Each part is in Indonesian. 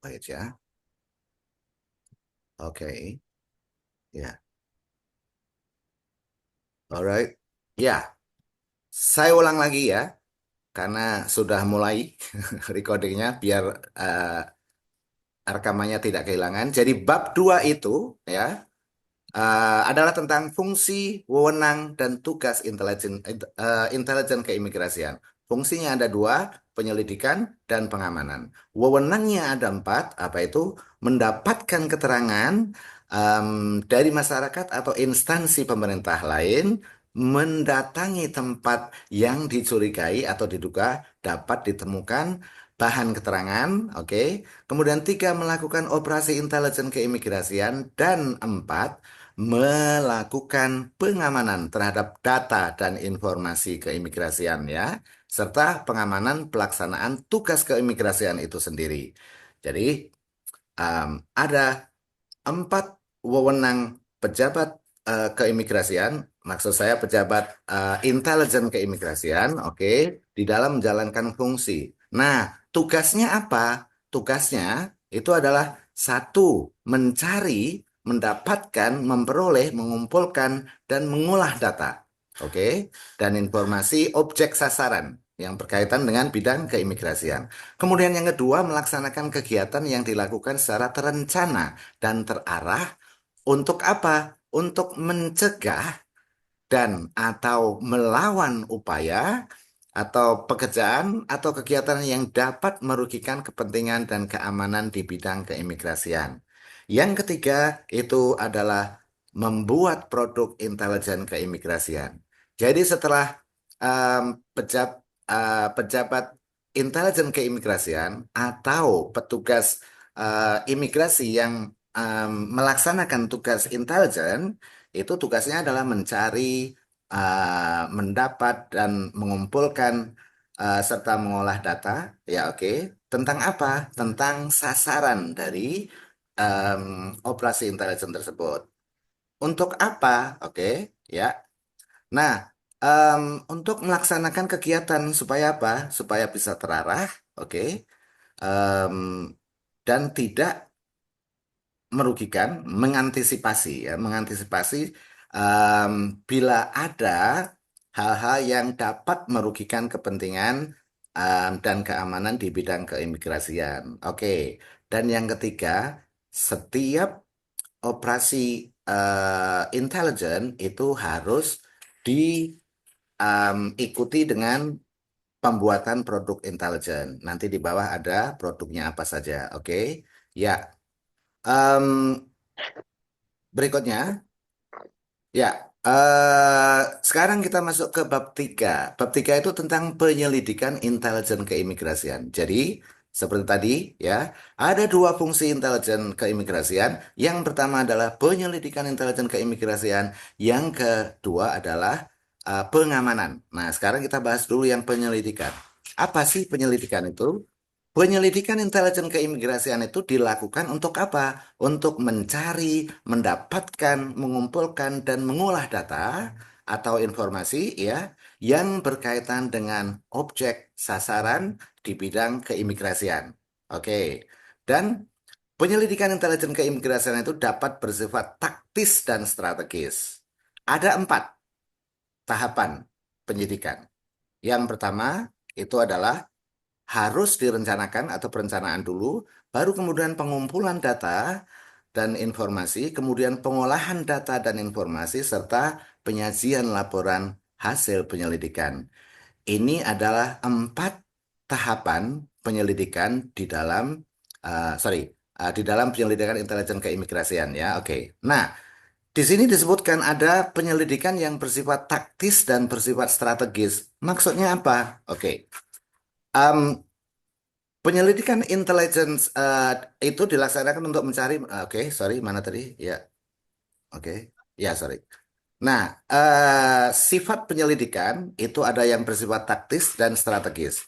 Wait ya. Oke. Ya. Alright. Ya, saya ulang lagi ya, karena sudah mulai recordingnya biar eh, rekamannya tidak kehilangan. Jadi bab 2 itu ya adalah tentang fungsi, wewenang, dan tugas intelijen keimigrasian. Fungsinya ada dua, penyelidikan dan pengamanan. Wewenangnya ada empat, apa itu? Mendapatkan keterangan dari masyarakat atau instansi pemerintah lain, mendatangi tempat yang dicurigai atau diduga dapat ditemukan bahan keterangan, oke. Kemudian tiga, melakukan operasi intelijen keimigrasian, dan empat, melakukan pengamanan terhadap data dan informasi keimigrasian ya, serta pengamanan pelaksanaan tugas keimigrasian itu sendiri. Jadi ada empat wewenang pejabat keimigrasian, maksud saya pejabat intelijen keimigrasian, oke, di dalam menjalankan fungsi. Nah, tugasnya apa? Tugasnya itu adalah satu, mencari, mendapatkan, memperoleh, mengumpulkan, dan mengolah data, oke, dan informasi objek sasaran yang berkaitan dengan bidang keimigrasian. Kemudian yang kedua, melaksanakan kegiatan yang dilakukan secara terencana dan terarah untuk apa? Untuk mencegah dan atau melawan upaya atau pekerjaan atau kegiatan yang dapat merugikan kepentingan dan keamanan di bidang keimigrasian. Yang ketiga itu adalah membuat produk intelijen keimigrasian. Jadi setelah em, pejabat intelijen keimigrasian atau petugas imigrasi yang melaksanakan tugas intelijen, itu tugasnya adalah mencari, mendapat dan mengumpulkan serta mengolah data, ya oke. Tentang apa? Tentang sasaran dari em, operasi intelijen tersebut. Untuk apa? Oke, ya. Nah, em, untuk melaksanakan kegiatan supaya apa? Supaya bisa terarah, oke. Em, dan tidak merugikan, mengantisipasi ya, mengantisipasi em, bila ada hal-hal yang dapat merugikan kepentingan dan keamanan di bidang keimigrasian. Oke. Dan yang ketiga, setiap operasi intelijen itu harus diikuti dengan pembuatan produk intelijen. Nanti di bawah ada produknya apa saja. Oke. Ya. Em, Berikutnya, ya, sekarang kita masuk ke bab 3. Bab 3 itu tentang penyelidikan intelijen keimigrasian. Jadi, seperti tadi, ya, ada dua fungsi intelijen keimigrasian. Yang pertama adalah penyelidikan intelijen keimigrasian. Yang kedua adalah pengamanan. Nah, sekarang kita bahas dulu yang penyelidikan. Apa sih penyelidikan itu? Penyelidikan intelijen keimigrasian itu dilakukan untuk apa? Untuk mencari, mendapatkan, mengumpulkan, dan mengolah data atau informasi ya yang berkaitan dengan objek sasaran di bidang keimigrasian. Oke. Dan penyelidikan intelijen keimigrasian itu dapat bersifat taktis dan strategis. Ada empat tahapan penyidikan. Yang pertama itu adalah harus direncanakan atau perencanaan dulu, baru kemudian pengumpulan data dan informasi, kemudian pengolahan data dan informasi, serta penyajian laporan hasil penyelidikan. Ini adalah empat tahapan penyelidikan di dalam, sorry, di dalam penyelidikan intelijen keimigrasian ya. Oke. Nah, di sini disebutkan ada penyelidikan yang bersifat taktis dan bersifat strategis. Maksudnya apa? Oke. Em, Penyelidikan intelligence itu dilaksanakan untuk mencari, oke, sorry, mana tadi? Ya, oke, ya, sorry. Nah, sifat penyelidikan itu ada yang bersifat taktis dan strategis.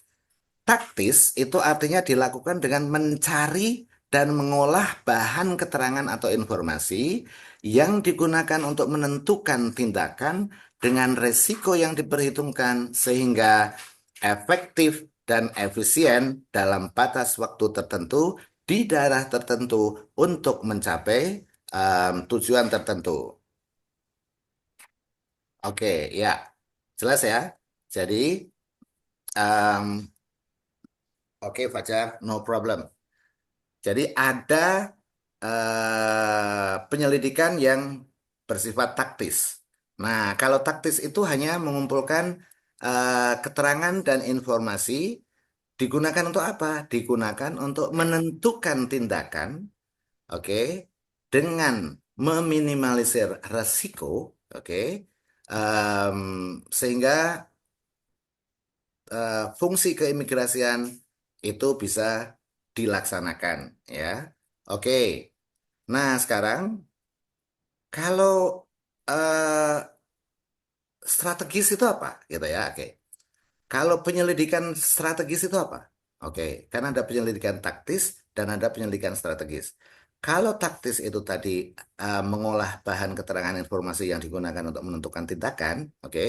Taktis itu artinya dilakukan dengan mencari dan mengolah bahan keterangan atau informasi yang digunakan untuk menentukan tindakan dengan resiko yang diperhitungkan sehingga efektif dan efisien dalam batas waktu tertentu di daerah tertentu untuk mencapai tujuan tertentu. Oke, ya, jelas ya. Jadi, em, oke Fajar, no problem. Jadi ada penyelidikan yang bersifat taktis. Nah, kalau taktis itu hanya mengumpulkan keterangan dan informasi digunakan untuk apa? Digunakan untuk menentukan tindakan, oke, dengan meminimalisir resiko, oke, em, sehingga fungsi keimigrasian itu bisa dilaksanakan, ya. Oke. Nah, sekarang kalau eh, strategis itu apa, gitu ya? Oke. Kalau penyelidikan strategis itu apa? Oke, kan ada penyelidikan taktis dan ada penyelidikan strategis. Kalau taktis itu tadi mengolah bahan keterangan informasi yang digunakan untuk menentukan tindakan, oke.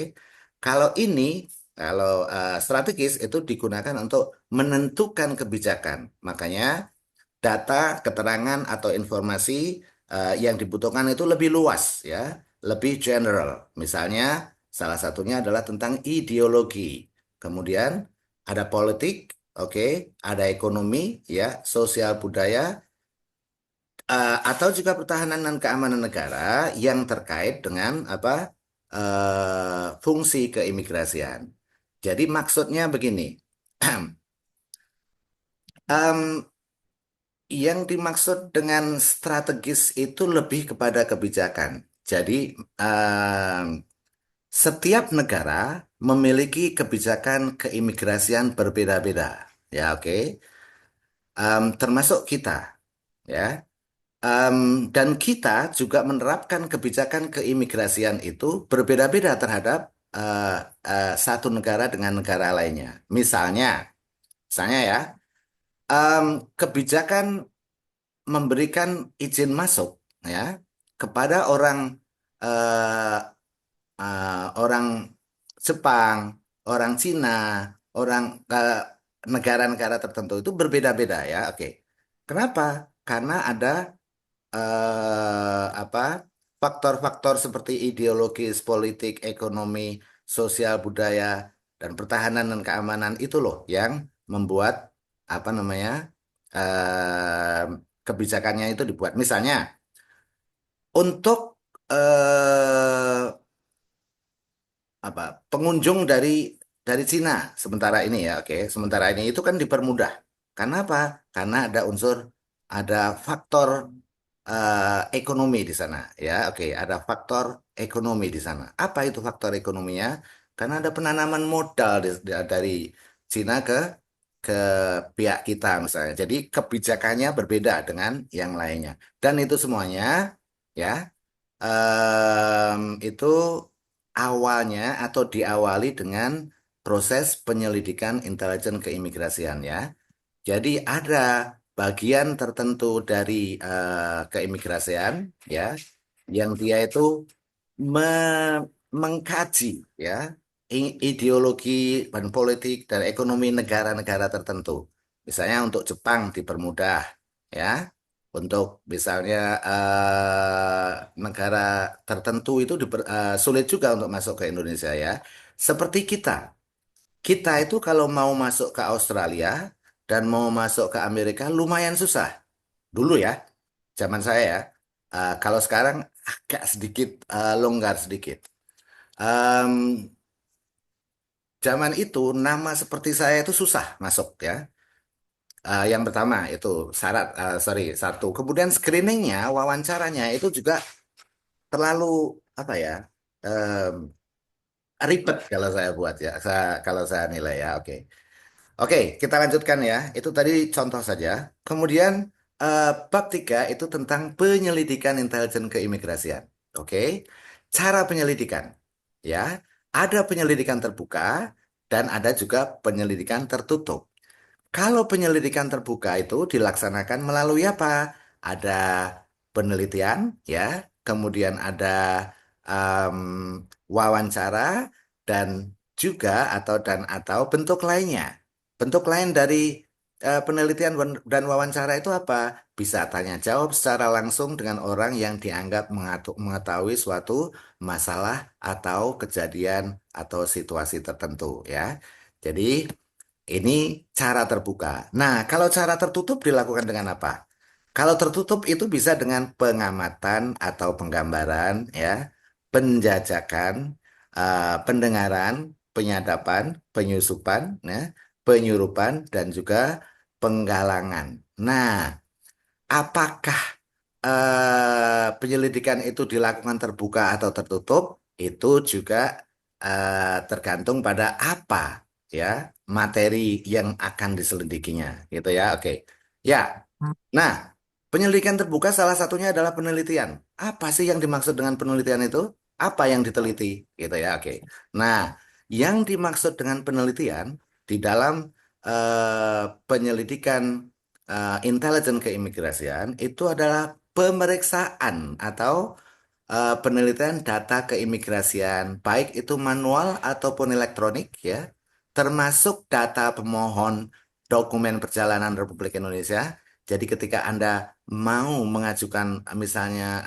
Kalau ini, kalau strategis itu digunakan untuk menentukan kebijakan. Makanya data, keterangan atau informasi yang dibutuhkan itu lebih luas ya, lebih general. Misalnya salah satunya adalah tentang ideologi. Kemudian ada politik, oke, ada ekonomi ya, sosial budaya atau juga pertahanan dan keamanan negara yang terkait dengan apa fungsi keimigrasian. Jadi maksudnya begini. Em, Yang dimaksud dengan strategis itu lebih kepada kebijakan. Jadi, em, setiap negara memiliki kebijakan keimigrasian berbeda-beda. Ya, oke. Termasuk kita, ya. Dan kita juga menerapkan kebijakan keimigrasian itu berbeda-beda terhadap eh, satu negara dengan negara lainnya. Misalnya ya, kebijakan memberikan izin masuk ya kepada eh, orang Jepang, orang Cina, orang negara-negara tertentu itu berbeda-beda ya. Oke. Kenapa? Karena ada apa faktor-faktor seperti ideologis, politik, ekonomi, sosial, budaya, dan pertahanan dan keamanan itu loh yang membuat apa namanya kebijakannya itu dibuat. Misalnya untuk eh, apa pengunjung dari Cina sementara ini ya, oke, sementara ini itu kan dipermudah. Karena apa? Karena ada faktor ekonomi di sana ya, oke, ada faktor ekonomi di sana. Apa itu faktor ekonominya? Karena ada penanaman modal dari Cina ke pihak kita misalnya. Jadi kebijakannya berbeda dengan yang lainnya. Dan itu semuanya ya itu awalnya atau diawali dengan proses penyelidikan intelijen keimigrasian ya. Jadi ada bagian tertentu dari keimigrasian ya yang dia itu mengkaji ya ideologi dan politik dan ekonomi negara-negara tertentu. Misalnya untuk Jepang dipermudah ya. Untuk misalnya negara tertentu itu sulit juga untuk masuk ke Indonesia ya. Seperti kita. Kita itu kalau mau masuk ke Australia dan mau masuk ke Amerika lumayan susah. Dulu ya, zaman saya ya. Kalau sekarang agak sedikit longgar sedikit. Em, Zaman itu nama seperti saya itu susah masuk ya. Yang pertama itu sorry, satu. Kemudian screeningnya, wawancaranya itu juga terlalu apa ya? em, Ribet kalau saya buat ya. Kalau saya nilai ya, oke. Oke, kita lanjutkan ya. Itu tadi contoh saja. Kemudian bab 3 itu tentang penyelidikan intelijen keimigrasian. Oke, cara penyelidikan. Ya, ada penyelidikan terbuka dan ada juga penyelidikan tertutup. Kalau penyelidikan terbuka itu dilaksanakan melalui apa? Ada penelitian, ya, kemudian ada em, wawancara dan juga atau bentuk lainnya. Bentuk lain dari penelitian dan wawancara itu apa? Bisa tanya jawab secara langsung dengan orang yang dianggap mengetahui suatu masalah atau kejadian atau situasi tertentu ya. Jadi ini cara terbuka. Nah, kalau cara tertutup dilakukan dengan apa? Kalau tertutup itu bisa dengan pengamatan atau penggambaran, ya, penjajakan, pendengaran, penyadapan, penyusupan, ya, penyurupan, dan juga penggalangan. Nah, apakah penyelidikan itu dilakukan terbuka atau tertutup? Itu juga tergantung pada apa ya materi yang akan diselidikinya, gitu ya. Oke, ya. Nah, penyelidikan terbuka salah satunya adalah penelitian. Apa sih yang dimaksud dengan penelitian itu? Apa yang diteliti? Gitu ya. Oke. Nah, yang dimaksud dengan penelitian di dalam penyelidikan intelijen keimigrasian itu adalah pemeriksaan atau penelitian data keimigrasian, baik itu manual ataupun elektronik ya, termasuk data pemohon dokumen perjalanan Republik Indonesia. Jadi ketika Anda mau mengajukan misalnya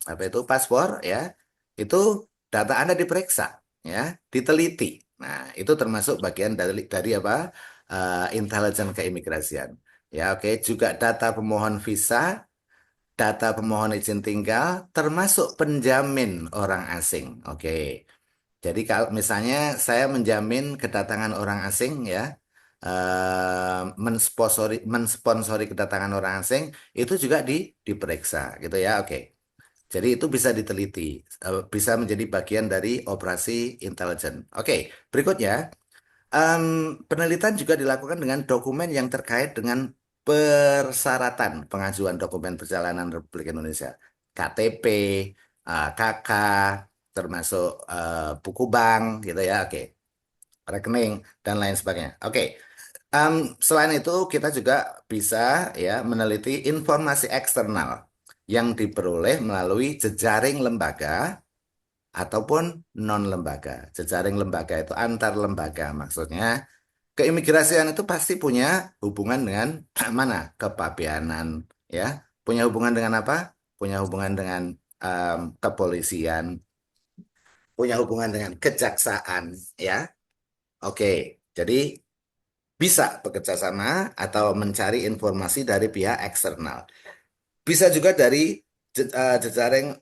apa itu paspor ya, itu data Anda diperiksa ya, diteliti. Nah, itu termasuk bagian dari apa? Intelijen keimigrasian. Ya, oke, juga data pemohon visa, data pemohon izin tinggal, termasuk penjamin orang asing. Oke. Jadi kalau misalnya saya menjamin kedatangan orang asing ya, mensponsori kedatangan orang asing, itu juga diperiksa gitu ya. Oke. Jadi itu bisa diteliti, bisa menjadi bagian dari operasi intelijen. Oke, berikutnya. Penelitian juga dilakukan dengan dokumen yang terkait dengan persyaratan pengajuan dokumen perjalanan Republik Indonesia, KTP, KK, termasuk buku bank, gitu ya, oke, rekening dan lain sebagainya. Oke, selain itu kita juga bisa ya meneliti informasi eksternal yang diperoleh melalui jejaring lembaga ataupun non lembaga. Jejaring lembaga itu antar lembaga maksudnya. Keimigrasian itu pasti punya hubungan dengan mana? Kepabeanan, ya. Punya hubungan dengan apa? Punya hubungan dengan kepolisian, punya hubungan dengan kejaksaan, ya. Oke, jadi bisa bekerja sama atau mencari informasi dari pihak eksternal. Bisa juga dari jejaring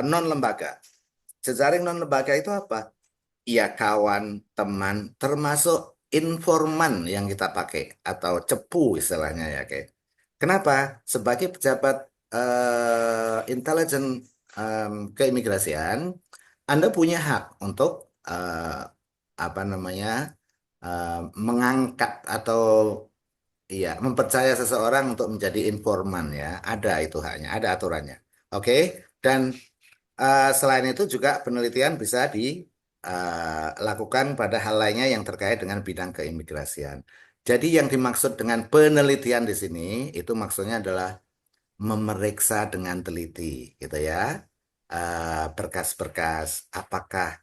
non lembaga. Jejaring non lembaga itu apa? Ya kawan, teman, termasuk informan yang kita pakai atau cepu istilahnya ya, kayak. Kenapa? Sebagai pejabat intelijen keimigrasian, Anda punya hak untuk apa namanya mengangkat atau iya mempercaya seseorang untuk menjadi informan ya. Ada itu haknya, ada aturannya. Oke, dan selain itu juga penelitian bisa dilakukan pada hal lainnya yang terkait dengan bidang keimigrasian. Jadi yang dimaksud dengan penelitian di sini itu maksudnya adalah memeriksa dengan teliti, gitu ya. Berkas-berkas, apakah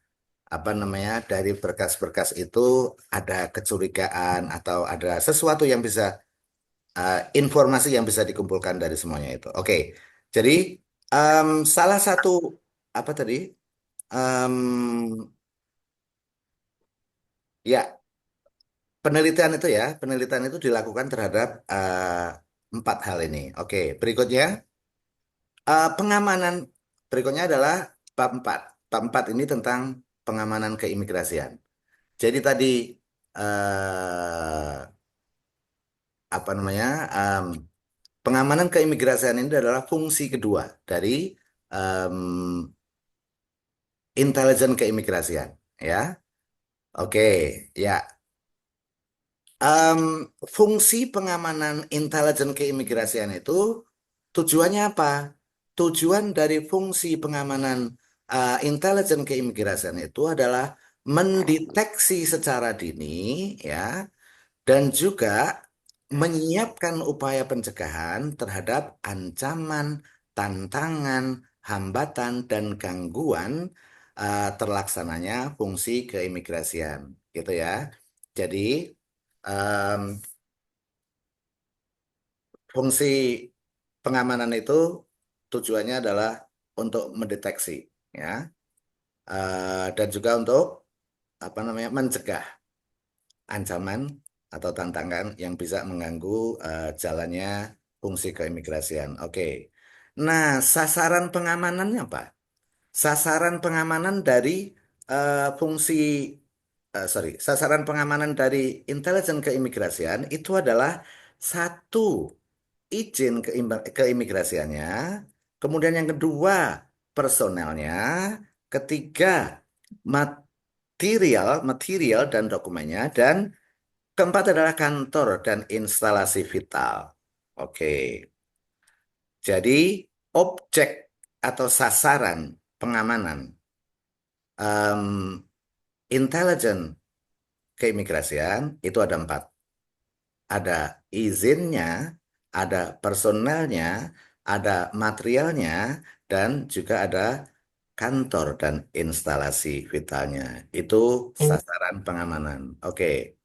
apa namanya dari berkas-berkas itu ada kecurigaan atau ada sesuatu yang bisa informasi yang bisa dikumpulkan dari semuanya itu. Oke, jadi salah satu apa tadi? Em, ya, penelitian itu dilakukan terhadap empat hal ini. Oke, berikutnya pengamanan. Berikutnya adalah bab 4. Bab 4 ini tentang pengamanan keimigrasian. Jadi tadi eh, apa namanya? Pengamanan keimigrasian ini adalah fungsi kedua dari em, intelijen keimigrasian, ya. Oke, ya. Em, Fungsi pengamanan intelijen keimigrasian itu tujuannya apa? Tujuan dari fungsi pengamanan intelijen keimigrasian itu adalah mendeteksi secara dini, ya, dan juga menyiapkan upaya pencegahan terhadap ancaman, tantangan, hambatan, dan gangguan terlaksananya fungsi keimigrasian, gitu ya. Jadi, fungsi pengamanan itu tujuannya adalah untuk mendeteksi, ya, dan juga untuk apa namanya mencegah ancaman atau tantangan yang bisa mengganggu jalannya fungsi keimigrasian. Oke. Nah, sasaran pengamanannya apa? Sasaran pengamanan dari fungsi sorry, sasaran pengamanan dari intelijen keimigrasian itu adalah satu, izin keimigrasiannya, kemudian yang kedua personelnya, ketiga material material dan dokumennya, dan keempat adalah kantor dan instalasi vital. Oke, jadi objek atau sasaran pengamanan em, intelijen keimigrasian itu ada empat. Ada izinnya, ada personelnya, ada materialnya, dan juga ada kantor dan instalasi vitalnya. Itu sasaran pengamanan. Oke,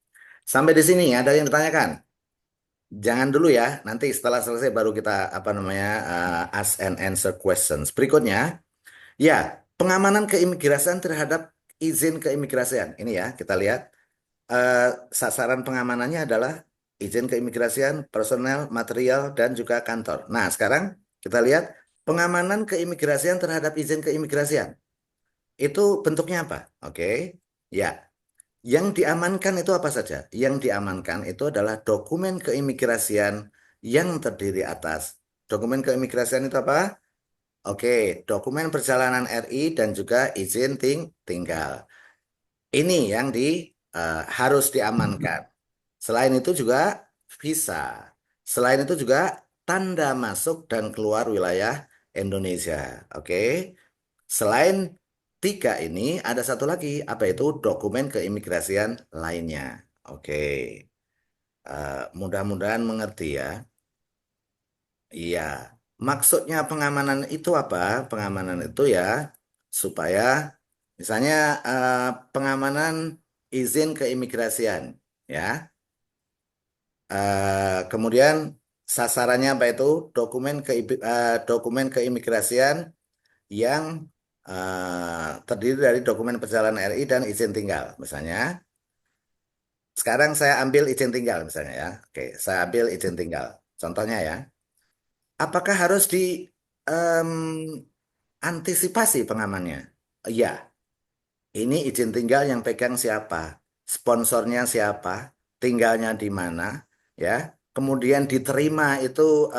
sampai di sini ada yang ditanyakan? Jangan dulu ya, nanti setelah selesai baru kita apa namanya ask and answer questions. Berikutnya, ya, pengamanan keimigrasian terhadap izin keimigrasian. Ini ya, kita lihat eh, sasaran pengamanannya adalah izin keimigrasian, personel, material, dan juga kantor. Nah, sekarang kita lihat pengamanan keimigrasian terhadap izin keimigrasian. Itu bentuknya apa? Oke. Ya, yang diamankan itu apa saja? Yang diamankan itu adalah dokumen keimigrasian yang terdiri atas. Dokumen keimigrasian itu apa? Oke, dokumen perjalanan RI dan juga izin tinggal. Ini yang harus diamankan. Selain itu juga visa. Selain itu juga tanda masuk dan keluar wilayah Indonesia. Oke. Selain tiga ini ada satu lagi, apa itu dokumen keimigrasian lainnya. Oke. Mudah-mudahan mengerti ya. Iya. Maksudnya pengamanan itu apa? Pengamanan itu ya supaya misalnya eh, pengamanan izin keimigrasian, ya. Kemudian sasarannya apa itu? Dokumen keimigrasian yang terdiri dari dokumen perjalanan RI dan izin tinggal. Misalnya, sekarang saya ambil izin tinggal misalnya ya. Oke, saya ambil izin tinggal. Contohnya ya, apakah harus antisipasi pengamannya? Iya, ini izin tinggal yang pegang siapa? Sponsornya siapa? Tinggalnya di mana? Ya. Kemudian diterima itu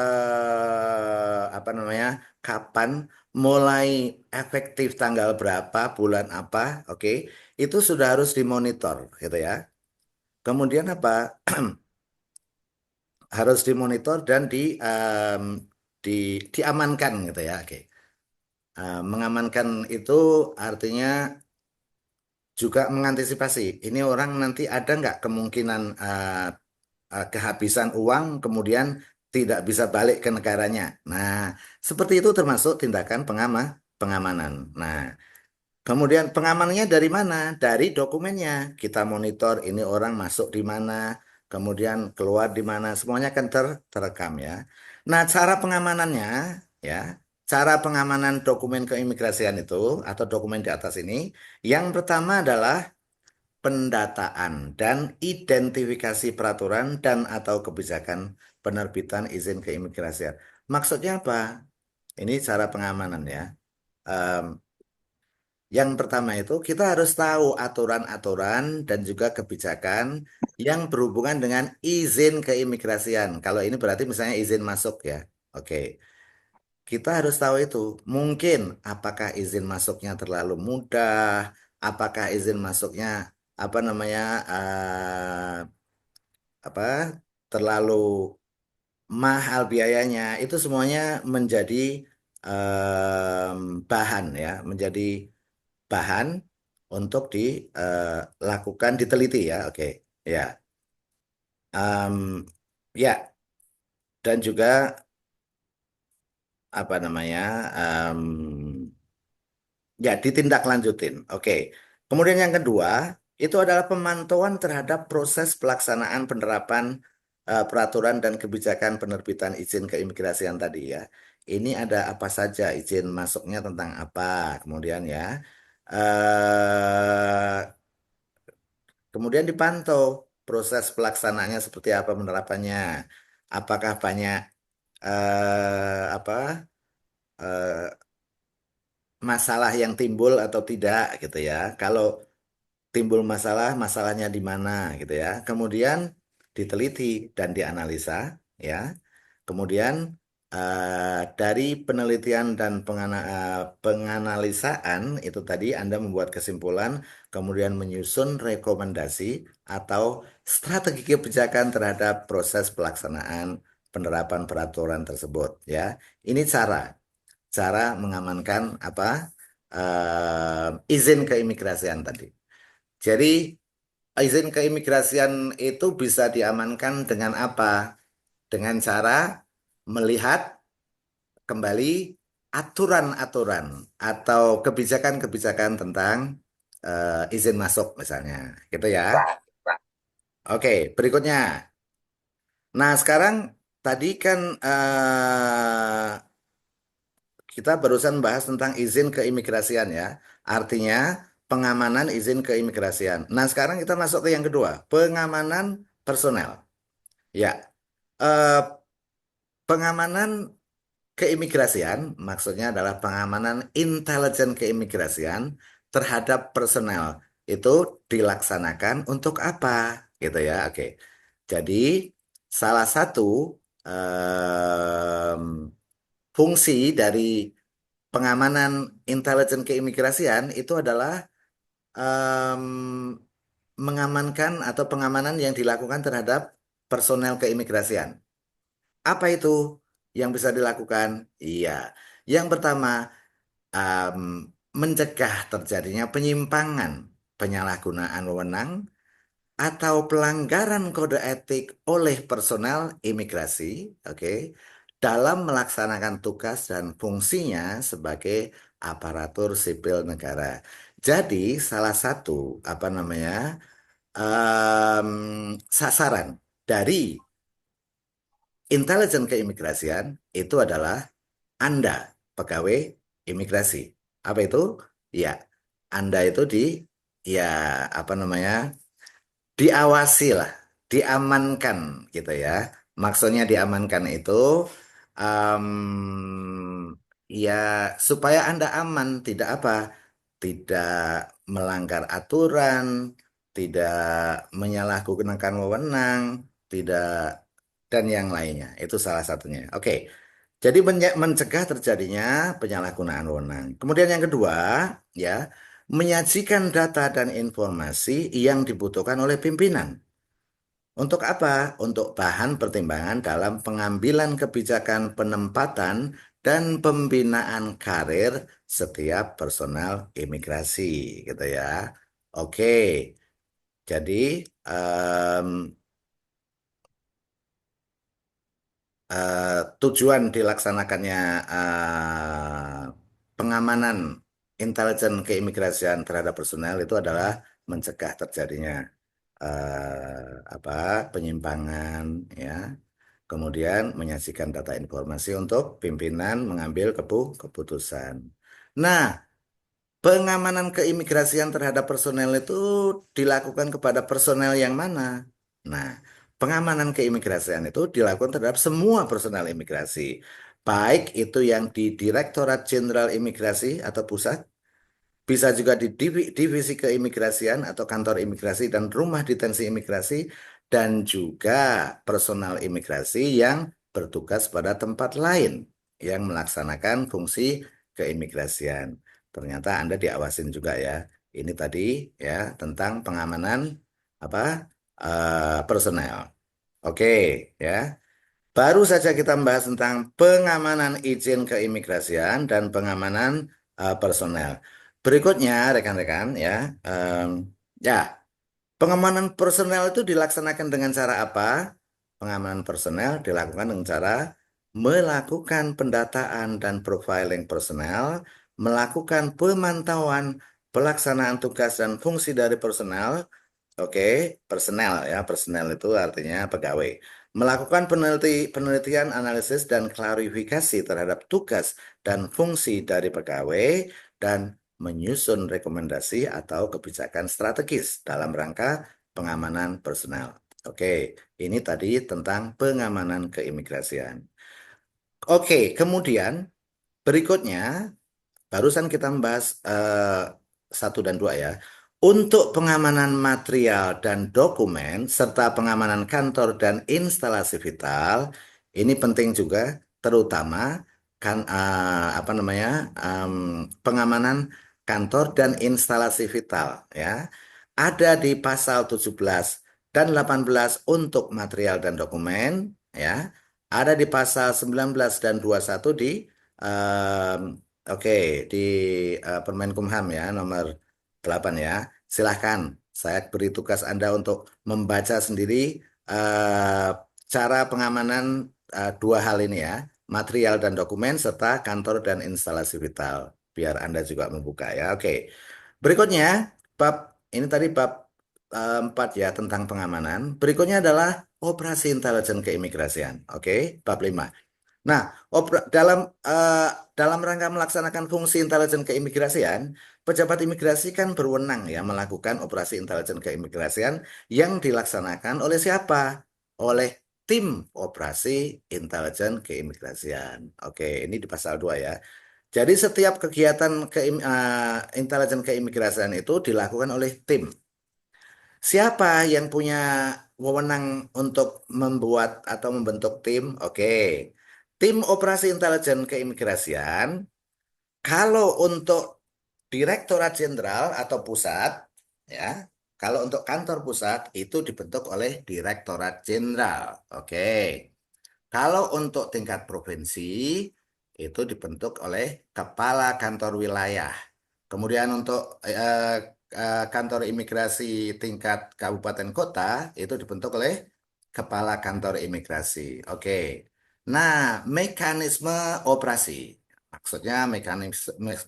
apa namanya? Kapan? Mulai efektif tanggal berapa? Bulan apa? Oke. Itu sudah harus dimonitor gitu ya. Kemudian apa? Harus dimonitor dan di diamankan gitu ya. Oke. Mengamankan itu artinya juga mengantisipasi. Ini orang nanti ada nggak kemungkinan kehabisan uang kemudian tidak bisa balik ke negaranya. Nah, seperti itu termasuk tindakan pengamanan. Nah, kemudian pengamanannya dari mana? Dari dokumennya. Kita monitor ini orang masuk di mana, kemudian keluar di mana, semuanya kan terekam ya. Nah, cara pengamanannya ya, cara pengamanan dokumen keimigrasian itu atau dokumen di atas ini, yang pertama adalah pendataan dan identifikasi peraturan dan atau kebijakan penerbitan izin keimigrasian. Maksudnya apa? Ini cara pengamanan ya. Em, yang pertama itu kita harus tahu aturan-aturan dan juga kebijakan yang berhubungan dengan izin keimigrasian. Kalau ini berarti misalnya izin masuk ya. Oke, kita harus tahu itu. Mungkin apakah izin masuknya terlalu mudah, apakah izin masuknya apa namanya apa terlalu mahal biayanya. Itu semuanya menjadi bahan ya, menjadi bahan untuk dilakukan diteliti ya. Oke, ya. Ya, dan juga apa namanya? em, ya, ditindaklanjutin. Oke. Kemudian yang kedua, itu adalah pemantauan terhadap proses pelaksanaan penerapan. peraturan dan kebijakan penerbitan izin keimigrasian tadi ya. Ini ada apa saja, izin masuknya tentang apa, kemudian ya. eh Kemudian dipantau proses pelaksanaannya seperti apa penerapannya. Apakah banyak apa masalah yang timbul atau tidak gitu ya. Kalau timbul masalah, masalahnya di mana gitu ya. Kemudian diteliti dan dianalisa ya. Kemudian dari penelitian dan penganalisaan itu tadi Anda membuat kesimpulan, kemudian menyusun rekomendasi atau strategi kebijakan terhadap proses pelaksanaan penerapan peraturan tersebut ya. Ini cara mengamankan apa izin keimigrasian tadi. Jadi izin keimigrasian itu bisa diamankan dengan apa? Dengan cara melihat kembali aturan-aturan atau kebijakan-kebijakan tentang izin masuk misalnya, gitu ya. Oke, berikutnya. Nah, sekarang tadi kan kita barusan bahas tentang izin keimigrasian ya. Artinya pengamanan izin keimigrasian. Nah, sekarang kita masuk ke yang kedua, pengamanan personel. Ya, eh, pengamanan keimigrasian maksudnya adalah pengamanan intelijen keimigrasian terhadap personel. Itu dilaksanakan untuk apa? Gitu ya. Oke. Jadi salah satu em, fungsi dari pengamanan intelijen keimigrasian itu adalah em, mengamankan atau pengamanan yang dilakukan terhadap personel keimigrasian. Apa itu yang bisa dilakukan? Iya, yang pertama em, mencegah terjadinya penyimpangan, penyalahgunaan wewenang, atau pelanggaran kode etik oleh personel imigrasi, oke, dalam melaksanakan tugas dan fungsinya sebagai aparatur sipil negara. Jadi salah satu apa namanya sasaran dari intelijen keimigrasian itu adalah Anda, pegawai imigrasi. Apa itu? Ya, Anda itu ya apa namanya, diawasi lah, diamankan gitu ya. Maksudnya diamankan itu em, ya supaya Anda aman, tidak apa, tidak melanggar aturan, tidak menyalahgunakan wewenang, tidak dan yang lainnya. Itu salah satunya. Oke. Jadi mencegah terjadinya penyalahgunaan wewenang. Kemudian yang kedua, ya, menyajikan data dan informasi yang dibutuhkan oleh pimpinan. Untuk apa? Untuk bahan pertimbangan dalam pengambilan kebijakan penempatan dan pembinaan karir setiap personal imigrasi, gitu ya. Oke, jadi em, tujuan dilaksanakannya pengamanan intelijen keimigrasian terhadap personel itu adalah mencegah terjadinya apa penyimpangan ya, kemudian menyajikan data informasi untuk pimpinan mengambil keputusan. Nah, pengamanan keimigrasian terhadap personel itu dilakukan kepada personel yang mana? Nah, pengamanan keimigrasian itu dilakukan terhadap semua personel imigrasi, baik itu yang di Direktorat Jenderal Imigrasi atau pusat, bisa juga di divisi keimigrasian atau kantor imigrasi dan rumah detensi imigrasi, dan juga personal imigrasi yang bertugas pada tempat lain yang melaksanakan fungsi keimigrasian. Ternyata Anda diawasin juga ya. Ini tadi ya tentang pengamanan apa personel. Oke ya. Baru saja kita membahas tentang pengamanan izin keimigrasian dan pengamanan personel. Berikutnya, rekan-rekan, ya, em, ya, pengamanan personel itu dilaksanakan dengan cara apa? Pengamanan personel dilakukan dengan cara melakukan pendataan dan profiling personel, melakukan pemantauan pelaksanaan tugas dan fungsi dari personel. Oke, personel ya, personel itu artinya pegawai. Melakukan penelitian, analisis, dan klarifikasi terhadap tugas dan fungsi dari pegawai, dan menyusun rekomendasi atau kebijakan strategis dalam rangka pengamanan personel. Oke, ini tadi tentang pengamanan keimigrasian. Oke, kemudian berikutnya, barusan kita membahas satu dan dua ya. Untuk pengamanan material dan dokumen serta pengamanan kantor dan instalasi vital, ini penting juga, terutama kan apa namanya pengamanan kantor dan instalasi vital ya. Ada di pasal 17 dan 18 untuk material dan dokumen ya. Ada di pasal 19 dan 21 di em, oke, di Permenkumham ya, nomor 8 ya. Silahkan, saya beri tugas Anda untuk membaca sendiri eh, cara pengamanan dua hal ini ya, material dan dokumen serta kantor dan instalasi vital. Biar Anda juga membuka ya. Oke. Berikutnya, bab ini tadi bab 4 ya tentang pengamanan. Berikutnya adalah operasi intelijen keimigrasian. Oke, bab 5. Nah, eh, dalam rangka melaksanakan fungsi intelijen keimigrasian, pejabat imigrasi kan berwenang ya melakukan operasi intelijen keimigrasian yang dilaksanakan oleh siapa? Oleh tim operasi intelijen keimigrasian. Oke, ini di pasal 2 ya. Jadi setiap kegiatan intelijen keimigrasian itu dilakukan oleh tim. Siapa yang punya wewenang untuk membuat atau membentuk tim? Oke. Tim Operasi Intelijen Keimigrasian, kalau untuk Direktorat Jenderal atau pusat, ya, kalau untuk kantor pusat itu dibentuk oleh Direktorat Jenderal. Oke. Kalau untuk tingkat provinsi itu dibentuk oleh Kepala Kantor Wilayah. Kemudian untuk kantor imigrasi tingkat kabupaten kota itu dibentuk oleh Kepala Kantor Imigrasi. Oke. Nah, mekanisme operasi. Maksudnya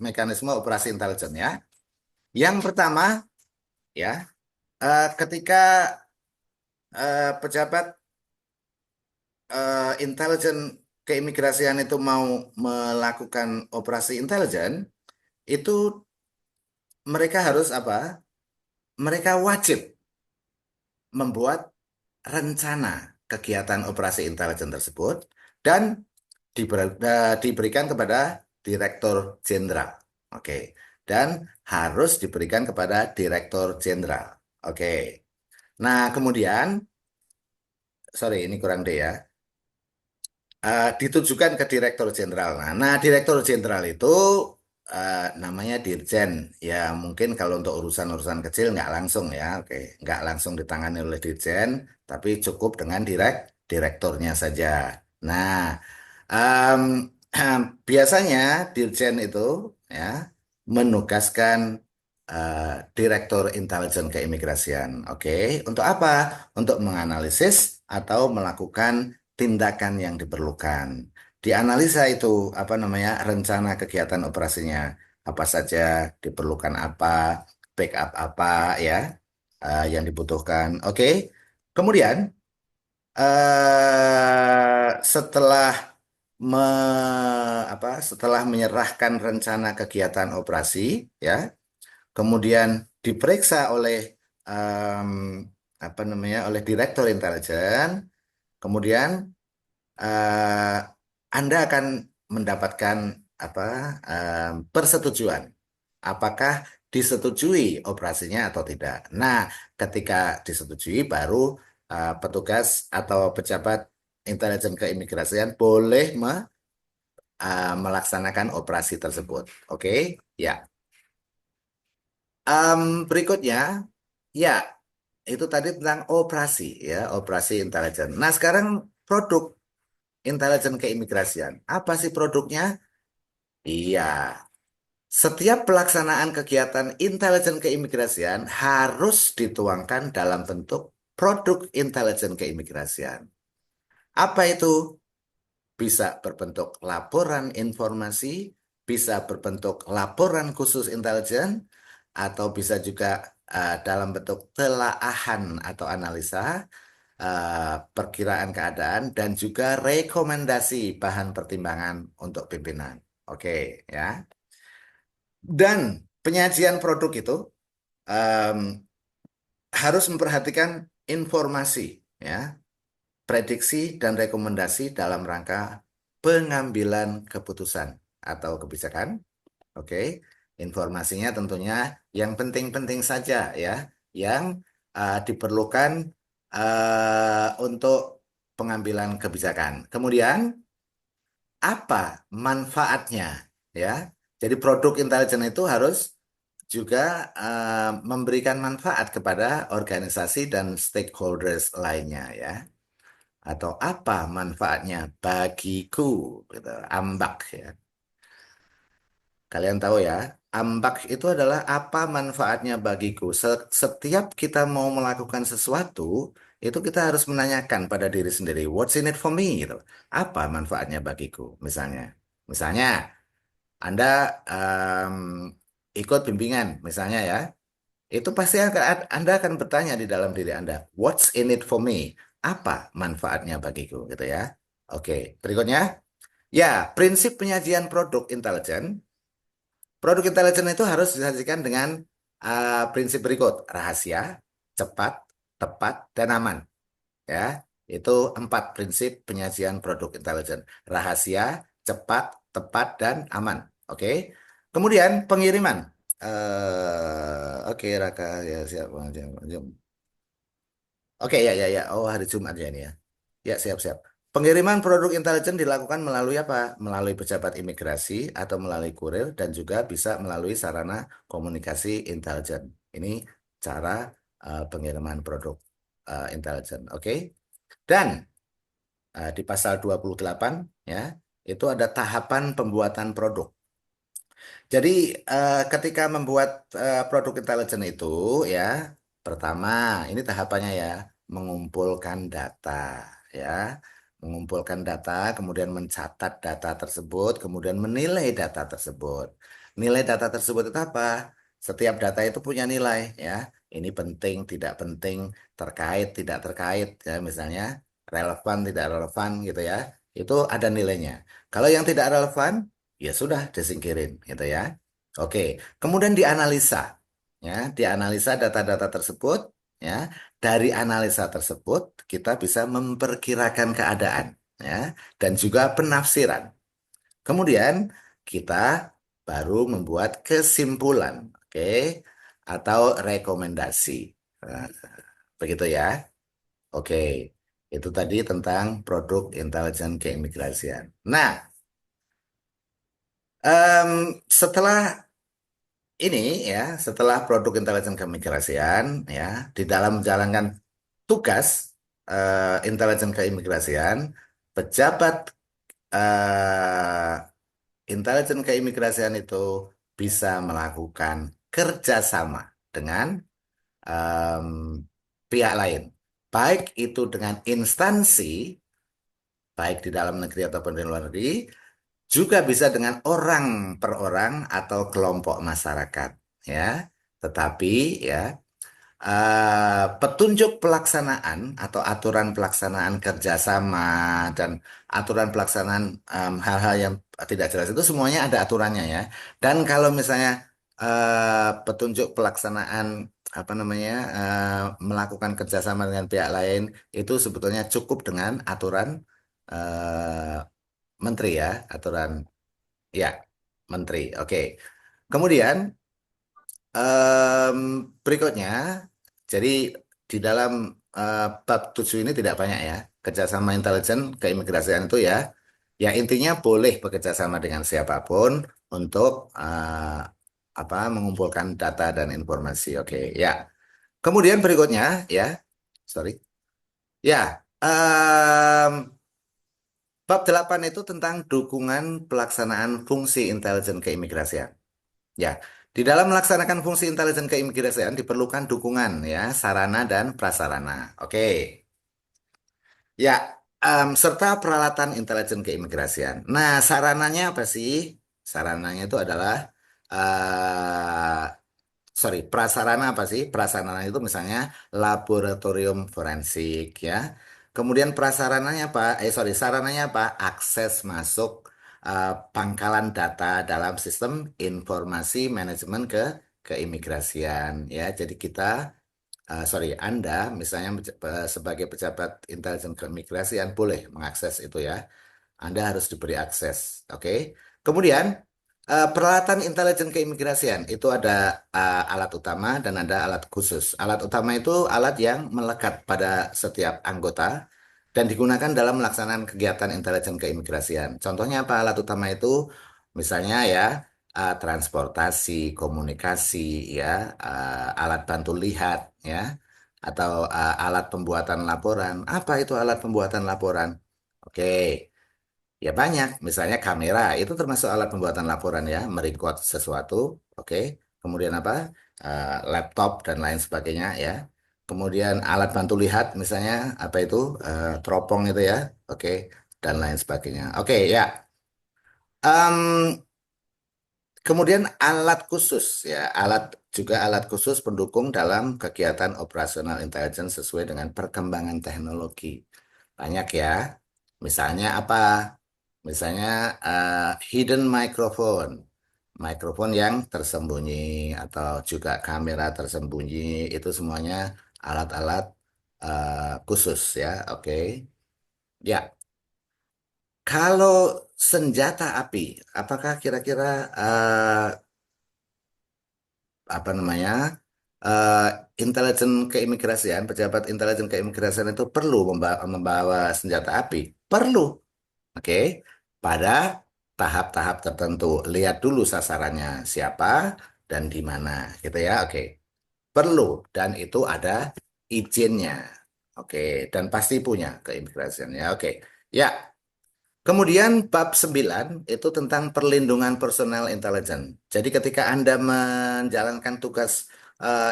mekanisme operasi intelijen ya. Yang pertama ya, ketika pejabat intelijen keimigrasian itu mau melakukan operasi intelijen, itu mereka harus apa? Mereka wajib membuat rencana kegiatan operasi intelijen tersebut dan diberikan kepada Direktur Jenderal. Oke. Dan harus diberikan kepada Direktur Jenderal. Oke. Nah, kemudian, sorry ini kurang D ya. Ditujukan ke Direktur Jenderal. Nah, Direktur Jenderal itu namanya Dirjen. Ya, mungkin kalau untuk urusan-urusan kecil nggak langsung ya, oke, nggak langsung ditangani oleh Dirjen, tapi cukup dengan direkturnya saja. Nah, em, biasanya Dirjen itu ya menugaskan eh, Direktur Intelijen Keimigrasian. Oke, untuk apa? Untuk menganalisis atau melakukan tindakan yang diperlukan. Dianalisa itu apa namanya rencana kegiatan operasinya, apa saja diperlukan apa, backup apa ya yang dibutuhkan. Oke, kemudian setelah setelah menyerahkan rencana kegiatan operasi ya, kemudian diperiksa oleh em, apa namanya oleh Direktur Intelijen, kemudian eh, Anda akan mendapatkan apa persetujuan. Apakah disetujui operasinya atau tidak? Nah, ketika disetujui, baru petugas atau pejabat intelijen keimigrasian boleh melaksanakan operasi tersebut. Oke, ya. Berikutnya, ya, itu tadi tentang operasi, ya, operasi intelijen. Nah, sekarang produk intelijen keimigrasian. Apa sih produknya? Iya, setiap pelaksanaan kegiatan intelijen keimigrasian harus dituangkan dalam bentuk produk intelijen keimigrasian. Apa itu? Bisa berbentuk laporan informasi, bisa berbentuk laporan khusus intelijen, atau bisa juga dalam bentuk telaahan atau analisa, perkiraan keadaan, dan juga rekomendasi bahan pertimbangan untuk pimpinan. Oke, ya. Dan penyajian produk itu em, harus memperhatikan informasi, ya, prediksi dan rekomendasi dalam rangka pengambilan keputusan atau kebijakan. Oke, informasinya tentunya yang penting-penting saja, ya, yang diperlukan untuk pengambilan kebijakan. Kemudian apa manfaatnya, ya? Jadi produk intelijen itu harus juga memberikan manfaat kepada organisasi dan stakeholders lainnya, ya. Atau apa manfaatnya bagiku, gitu. Ambak, ya. Kalian tahu ya, ambak itu adalah apa manfaatnya bagiku. Setiap kita mau melakukan sesuatu, itu kita harus menanyakan pada diri sendiri, what's in it for me, gitu. Apa manfaatnya bagiku, misalnya. Misalnya, Anda em, ikut bimbingan, misalnya ya, itu pasti Anda akan bertanya di dalam diri Anda, what's in it for me? Apa manfaatnya bagiku, gitu ya. Oke, berikutnya, ya, prinsip penyajian produk intelijen. Produk intelijen itu harus disajikan dengan prinsip berikut: rahasia, cepat, tepat, dan aman. Ya, itu 4 prinsip penyajian produk intelijen: rahasia, cepat, tepat, dan aman. Oke. Kemudian pengiriman. Oke, Raka, ya siap. Oke, ya, ya, ya. Oh, hari Jumat ya ini ya. Ya, siap-siap. Pengiriman produk intelijen dilakukan melalui apa? Melalui pejabat imigrasi atau melalui kurir, dan juga bisa melalui sarana komunikasi intelijen. Ini cara pengiriman produk intelijen. Oke. Dan di pasal 28, ya, itu ada tahapan pembuatan produk. Jadi ketika membuat produk intelijen itu, ya, pertama ini tahapannya, ya, mengumpulkan data, ya, mengumpulkan data, kemudian mencatat data tersebut, kemudian menilai data tersebut. Nilai data tersebut itu apa? Setiap data itu punya nilai, ya. Ini penting, tidak penting, terkait, tidak terkait, ya, misalnya relevan, tidak relevan, gitu ya. Itu ada nilainya. Kalau yang tidak relevan, ya sudah disingkirin, gitu ya. Oke, kemudian dianalisa, ya, dianalisa data-data tersebut, ya. Dari analisa tersebut kita bisa memperkirakan keadaan, ya, dan juga penafsiran. Kemudian kita baru membuat kesimpulan, oke, atau rekomendasi. Nah, begitu ya. Oke, itu tadi tentang produk intelijen keimigrasian. Nah, setelah ini, ya, setelah produk intelijen keimigrasian, ya, di dalam menjalankan tugas intelijen keimigrasian, pejabat intelijen keimigrasian itu bisa melakukan kerjasama dengan em, pihak lain, baik itu dengan instansi, baik di dalam negeri ataupun di luar negeri, juga bisa dengan orang per orang atau kelompok masyarakat, ya. Tetapi, ya, petunjuk pelaksanaan atau aturan pelaksanaan kerjasama dan aturan pelaksanaan hal-hal yang tidak jelas itu semuanya ada aturannya, ya. Dan kalau misalnya petunjuk pelaksanaan apa namanya melakukan kerjasama dengan pihak lain, itu sebetulnya cukup dengan aturan eh, menteri, ya, aturan, ya, menteri. Oke. Kemudian Em, berikutnya, jadi di dalam bab 7 ini tidak banyak, ya, kerjasama intelijen keimigrasian itu, ya, ya, intinya boleh bekerja sama dengan siapapun untuk apa mengumpulkan data dan informasi. Oke, ya. Kemudian berikutnya, ya, sorry, ya, bab 8 itu tentang dukungan pelaksanaan fungsi intelijen keimigrasian. Ya, di dalam melaksanakan fungsi intelijen keimigrasian diperlukan dukungan, ya, sarana dan prasarana. Oke, ya, serta peralatan intelijen keimigrasian. Nah, sarananya apa sih? Sarananya itu adalah sorry, prasarana apa sih? Prasarana itu misalnya laboratorium forensik ya. Kemudian prasarananya apa? Sorry, sarananya apa? Akses masuk pangkalan data dalam sistem informasi manajemen keimigrasian ya. Jadi kita sorry, Anda misalnya sebagai pejabat intelijen keimigrasian boleh mengakses itu ya. Anda harus diberi akses. Oke. Kemudian peralatan intelijen keimigrasian itu ada alat utama dan ada alat khusus. Alat utama itu alat yang melekat pada setiap anggota dan digunakan dalam melaksanakan kegiatan intelijen keimigrasian. Contohnya apa alat utama itu? Misalnya ya transportasi, komunikasi, ya alat bantu lihat, ya atau alat pembuatan laporan. Apa itu alat pembuatan laporan? Oke. Ya banyak, misalnya kamera itu termasuk alat pembuatan laporan ya, merecord sesuatu, oke. Kemudian apa? Laptop dan lain sebagainya ya. Kemudian alat bantu lihat, misalnya apa itu? Teropong itu ya, oke, dan lain sebagainya. Oke ya. Em, Kemudian alat khusus ya, alat khusus pendukung dalam kegiatan operasional intelijen sesuai dengan perkembangan teknologi. Banyak ya. Misalnya apa? Misalnya hidden microphone, mikrofon yang tersembunyi atau juga kamera tersembunyi itu semuanya alat-alat khusus ya. Oke. Ya, kalau senjata api, apakah kira-kira apa namanya eh, intelijen keimigrasian, pejabat intelijen keimigrasian itu perlu membawa senjata api? Perlu. Oke, pada tahap-tahap tertentu. Lihat dulu sasarannya siapa dan di mana, gitu ya. Oke, perlu dan itu ada izinnya. Oke, dan pasti punya keimigrasian ya. Oke, ya. Kemudian bab 9 itu tentang perlindungan personel intelijen. Jadi ketika Anda menjalankan tugas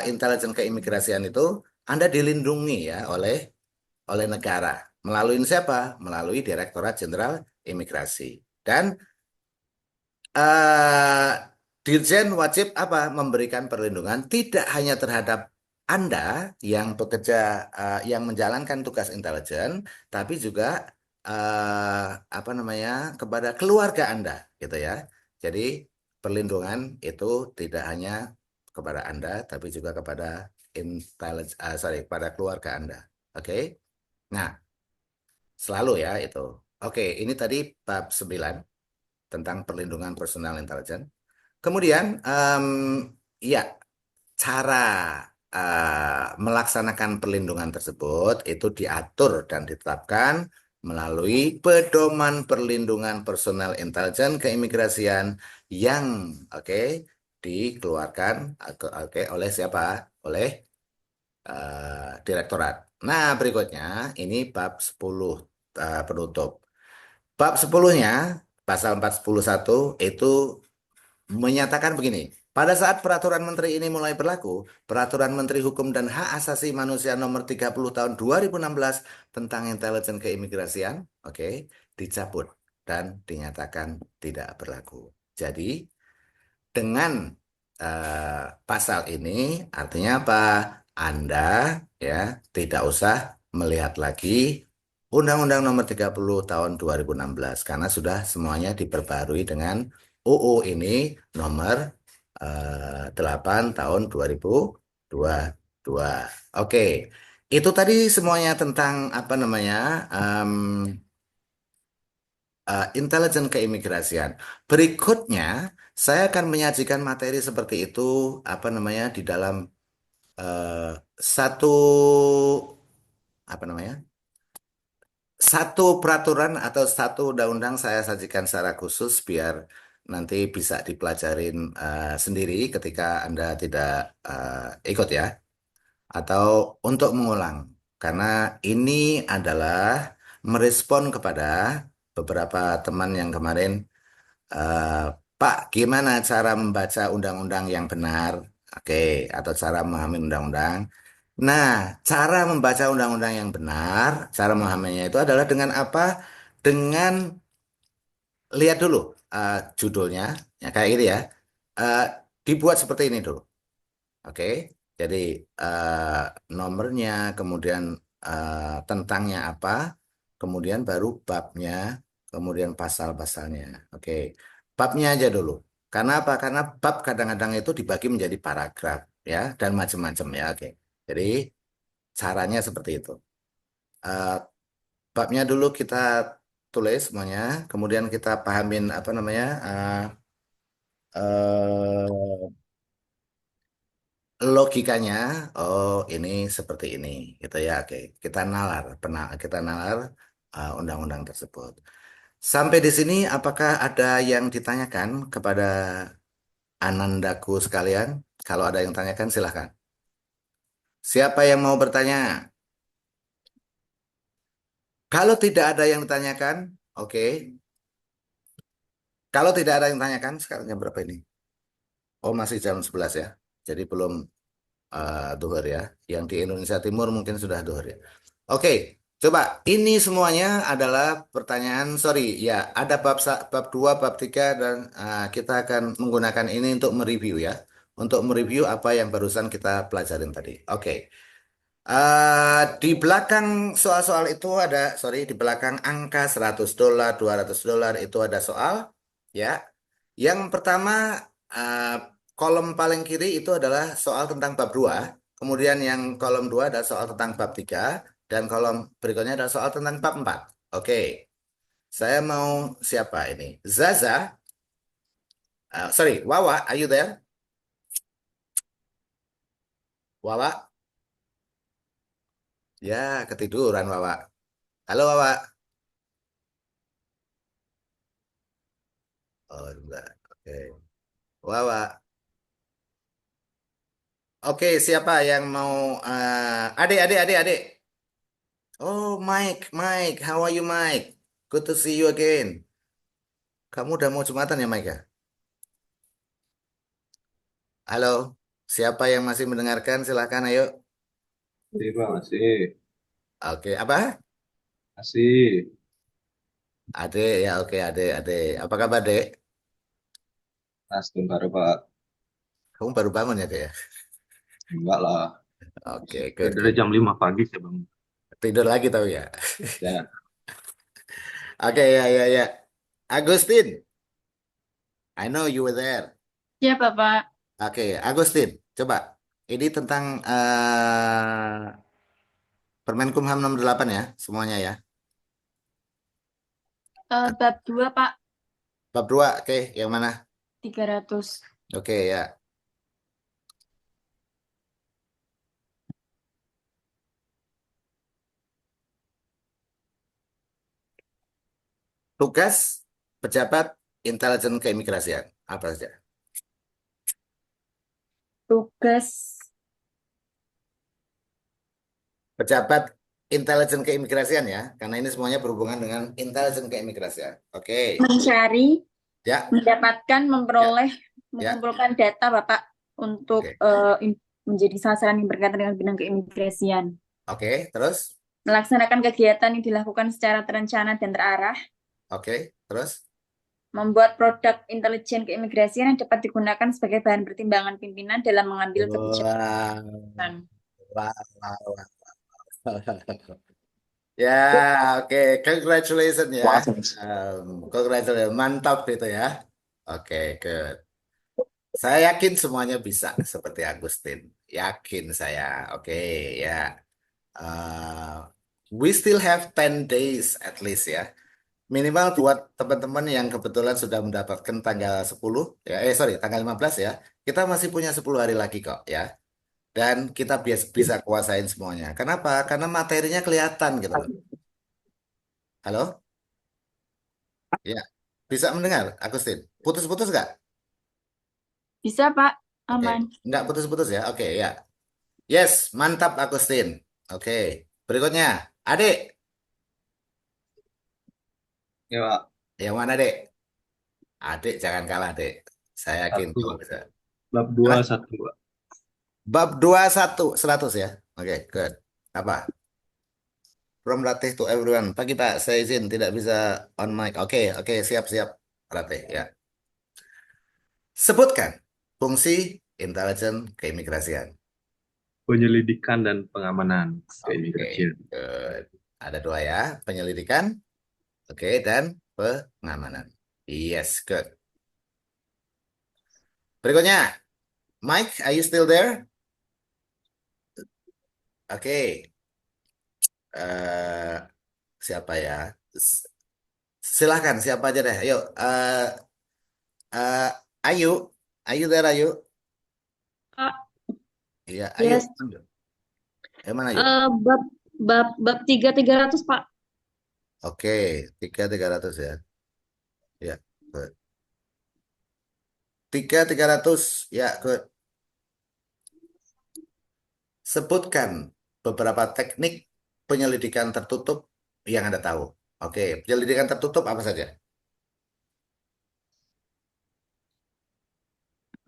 intelijen keimigrasian itu, Anda dilindungi ya oleh negara. Melalui siapa? Melalui Direktorat Jenderal Imigrasi. Dan eh, Dirjen wajib apa? Memberikan perlindungan tidak hanya terhadap Anda yang bekerja, yang menjalankan tugas intelijen, tapi juga apa namanya kepada keluarga Anda, gitu ya. Jadi perlindungan itu tidak hanya kepada Anda, tapi juga kepada sorry, kepada keluarga Anda. Oke? Nah, selalu ya itu. Oke, ini tadi bab 9 tentang perlindungan personal intelijen. Kemudian, ya, cara melaksanakan perlindungan tersebut itu diatur dan ditetapkan melalui pedoman perlindungan personel intelijen keimigrasian yang oke dikeluarkan oke oleh siapa? Oleh direktorat. Nah, berikutnya ini bab 10 penutup. Bab 10-nya pasal 411 itu menyatakan begini, pada saat peraturan menteri ini mulai berlaku, peraturan Menteri Hukum dan Hak Asasi Manusia nomor 30 tahun 2016 tentang intelijen keimigrasian, oke, dicabut dan dinyatakan tidak berlaku. Jadi, dengan pasal ini artinya apa? Anda ya tidak usah melihat lagi Undang-Undang Nomor 30 Tahun 2016 karena sudah semuanya diperbarui dengan UU ini nomor 8 Tahun 2022. Oke, itu tadi semuanya tentang apa namanya intelijen keimigrasian. Berikutnya, saya akan menyajikan materi seperti itu, apa namanya, di dalam eh, satu, apa namanya, satu peraturan atau satu undang-undang saya sajikan secara khusus biar nanti bisa dipelajarin sendiri ketika Anda tidak ikut ya, atau untuk mengulang. Karena ini adalah merespon kepada beberapa teman yang kemarin Eh, Pak, gimana cara membaca undang-undang yang benar? Oke, atau cara memahami undang-undang. Nah, cara membaca undang-undang yang benar, cara memahaminya itu adalah dengan apa? Dengan lihat dulu judulnya, ya kayak gitu ya. Eh, Dibuat seperti ini dulu. Oke, jadi eh, nomornya, kemudian tentangnya apa, kemudian baru babnya, kemudian pasal-pasalnya. Oke, babnya aja dulu. Karena apa? Karena bab kadang-kadang itu dibagi menjadi paragraf, ya, dan macam-macam ya. Oke, jadi caranya seperti itu. Eh, babnya dulu kita tulis semuanya, kemudian kita pahamin apa namanya. Eh, Logikanya, oh ini seperti ini, gitu ya. Oke, kita nalar, kita nalar undang-undang tersebut. Sampai di sini, apakah ada yang ditanyakan kepada Anandaku sekalian? Kalau ada yang tanyakan, silahkan. Siapa yang mau bertanya? Kalau tidak ada yang ditanyakan, oke. Kalau tidak ada yang ditanyakan, sekarang jam berapa ini? Oh, masih jam 11 ya. Jadi belum duhur ya. Yang di Indonesia Timur mungkin sudah duhur ya. Oke, coba ini semuanya adalah pertanyaan, sorry ya, ada bab 2, bab 3 dan kita akan menggunakan ini untuk mereview ya. Untuk mereview apa yang barusan kita pelajarin tadi. Oke. Di belakang soal-soal itu ada, sorry, di belakang angka $100, $200 itu ada soal ya. Yang pertama, eh, kolom paling kiri itu adalah soal tentang bab 2. Kemudian yang kolom 2 adalah soal tentang bab 3. Dan kolom berikutnya adalah soal tentang bab 4. Oke, saya mau siapa ini? Zaza, sorry, Wawa, are you there? Wawa, ya ketiduran Wawa. Halo Wawa. Oh, enggak. Oke. Wawa. Oke, siapa yang mau adik, adik, adik, adik. Oh, Mike, Mike, how are you, Mike? Good to see you again. Kamu udah mau Jumatan ya, Mike ya? Halo, siapa yang masih mendengarkan? Silahkan, ayo. Iya, Pak, masih. Oke, apa? Masih. Adik, ya oke, adik, adik. Apa kabar, Dek? Mas, bentar, Pak. Kamu baru bangun ya, Dek ya? Enggak lah. Oke, good, Dari good. jam 5 pagi saya bangun. Tidur lagi tahu ya? Ya, Oke, ya, ya, ya. Agustin, I know you were there. Ya, Bapak. Oke, Agustin, coba. Ini tentang Permenkumham nomor 8 ya, semuanya ya. Bab 2 Pak. Bab 2, oke, yang mana? 300. Oke, ya. Tugas pejabat intelijen keimigrasian. Apa saja? Tugas Pejabat intelijen keimigrasian ya, karena ini semuanya berhubungan dengan intelijen keimigrasian. Oke, mencari, ya, mendapatkan, ya, memperoleh, ya. mengumpulkan data Bapak untuk Oke, menjadi sasaran yang berkaitan dengan bidang keimigrasian. oke, terus, Melaksanakan kegiatan yang dilakukan secara terencana dan terarah. oke, terus. Membuat produk intelijen keimigrasian yang dapat digunakan sebagai bahan pertimbangan pimpinan dalam mengambil Wah, kebijakan. wah, wah, wah. Ya, oke, congratulations ya. Congratulations, mantap itu ya. Oke, good. Saya yakin semuanya bisa seperti Agustin. Yakin saya. Oke, ya. Uh, we still have 10 days at least ya. Minimal buat teman-teman yang kebetulan sudah mendapatkan tanggal 10 ya. Sorry, tanggal 15 ya. Kita masih punya 10 hari lagi kok ya. Dan kita bisa kuasain semuanya. Kenapa? Karena materinya kelihatan gitu loh. Halo? Ya. Bisa mendengar, Agustin? Putus-putus nggak? Bisa Pak, Oke. aman. Nggak putus-putus ya? Oke, ya. Yes, mantap Agustin. Oke. Berikutnya, Adik. ya, Pak. Yang mana, Dek? Adik jangan kalah, Dek. Saya yakin Satu. kamu bisa. Bab 2 Hah? 1, Pak. Bab 21 100 ya. Oke, good. Apa? From Ratih to everyone. Pak kita, saya izin tidak bisa on mic. Oke, oke, siap-siap. Ratih, ya. Sebutkan fungsi intelijen keimigrasian. Penyelidikan dan pengamanan Oke, keimigrasian. good. Ada dua ya, penyelidikan, oke, dan pengamanan. Yes, good. Berikutnya, Mike, are you still there? Oke, eh, siapa ya? S- Silahkan, siapa aja deh. Ayo, eh, Ayu, Ayu there, Ayu. Kak, Iya, Ayu. yes, Mana Ayu? bab bab 3.300 Pak. Oke, 3.300 ya. Ya, good. 3.300, ya, good. Sebutkan beberapa teknik penyelidikan tertutup yang Anda tahu. Oke, penyelidikan tertutup apa saja?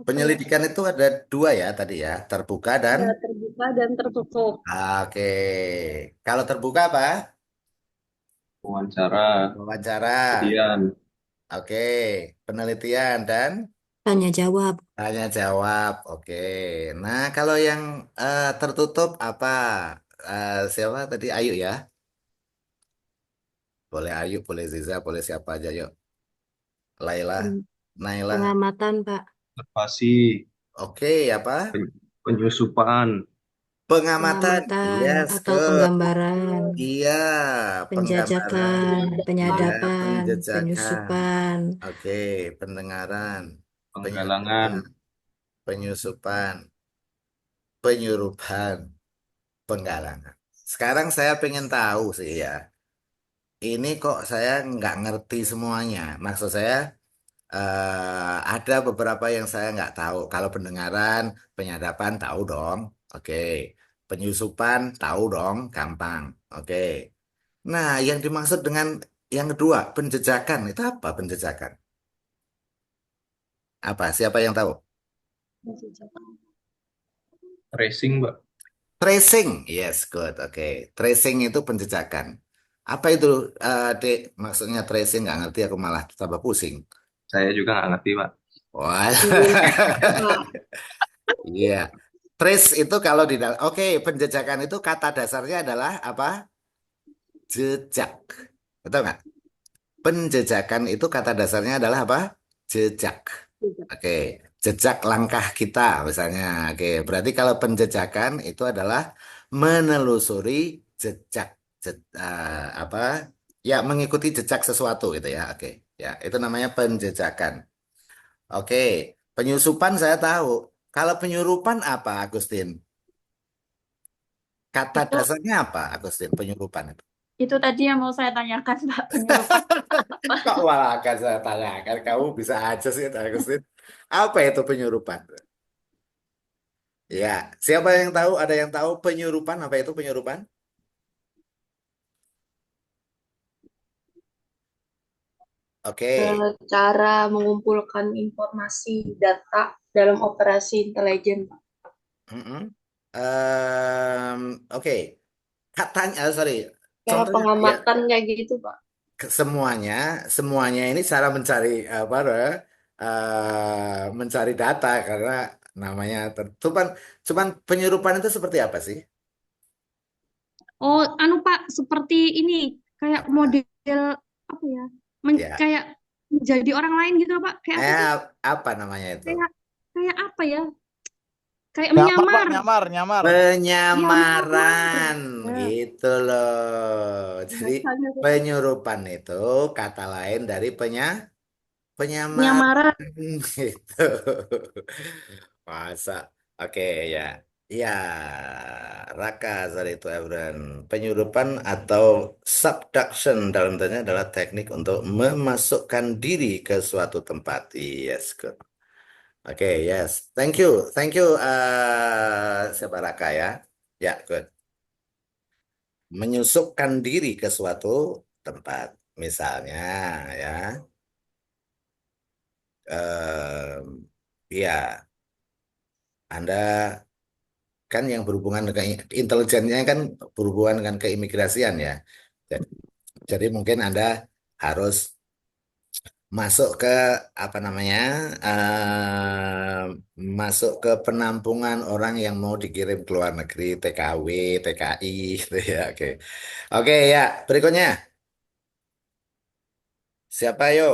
Apa ya? Penyelidikan itu ada dua ya tadi ya, terbuka dan Ya, terbuka dan tertutup. oke. Kalau terbuka apa? Wawancara, Wawancara. kemudian Oke, penelitian dan Tanya jawab. tanya jawab. Oke. Nah, kalau yang tertutup apa? Siapa tadi? Ayu ya. Boleh Ayu, boleh Ziza, boleh siapa aja yuk. Laila, Pen- Naila. Pengamatan, Pak, observasi, Oke, apa? penyusupan, Pengamatan. pengamatan Yes, atau good. penggambaran, Iya, penggambaran. penjajakan, Iya, penyadapan, penjejakan. penyusupan, Oke, pendengaran, penggalangan, penyadapan, penyusupan, penyurupan, penggalangan. Sekarang saya pengen tahu sih ya, ini kok saya nggak ngerti semuanya. Maksud saya ada beberapa yang saya nggak tahu. Kalau pendengaran, penyadapan tahu dong. Oke, penyusupan tahu dong, gampang. Oke. Nah, yang dimaksud dengan yang kedua, penjejakan itu apa penjejakan? Apa? Siapa yang tahu? tracing, Mbak. Tracing, yes, good, oke. Tracing itu penjejakan. Apa itu, Dek? Maksudnya tracing nggak ngerti, aku malah tambah pusing. Saya juga nggak ngerti, Pak. Wah, Pak, iya. Trace itu kalau di dalam, oke, penjejakan itu kata dasarnya adalah apa? Jejak. Betul nggak? Penjejakan itu kata dasarnya adalah apa? Jejak. Oke, jejak langkah kita misalnya. Oke, berarti kalau penjejakan itu adalah menelusuri jejak, apa? Ya, mengikuti jejak sesuatu gitu ya. Oke, ya itu namanya penjejakan. Oke, penyusupan saya tahu. Kalau penyurupan apa, Agustin? Kata itu dasarnya apa, Agustin? Penyurupan itu. itu tadi yang mau saya tanyakan Pak, penyeludupan apa? Kok malah akan saya tanyakan? Kamu bisa aja sih, Agustin. Apa itu penyurupan? Ya, siapa yang tahu? Ada yang tahu penyurupan? Apa itu penyurupan? Oke. Cara mengumpulkan informasi data dalam operasi intelijen, Pak. Mm-mm. Oke. Katanya, sorry. Cara Contohnya, ya, pengamatan kayak gitu, Pak. semuanya, semuanya ini cara mencari apa? Mencari data karena namanya cuman, cuman penyurupan itu seperti apa sih? Oh, anu Pak, seperti ini kayak Apa? model apa ya? Ya. Kayak menjadi orang lain gitu Pak. Kayak apa sih? Apa namanya itu? Kayak kayak apa ya? Kayak Nyamar, Pak, menyamar. nyamar, nyamar. Ya, menyamar. Penyamaran, Ya, gitu loh. Jadi bahasanya tuh penyurupan itu kata lain dari penyamaran. penyamaran. Gitu. Masa? Oke ya. Ya, Raka sorry itu Ebron. Penyurupan atau subduction dalam tanya adalah teknik untuk memasukkan diri ke suatu tempat. Yes, good. Oke, yes. Thank you. Thank you, siapa Raka ya. Ya, good. Menyusupkan diri ke suatu tempat. Misalnya, ya. Ya, Anda kan yang berhubungan dengan intelijennya kan berhubungan dengan keimigrasian ya. Jadi, jadi mungkin Anda harus masuk ke apa namanya, masuk ke penampungan orang yang mau dikirim ke luar negeri, TKW, TKI, gitu ya. Oke, oke ya. Berikutnya, siapa yo?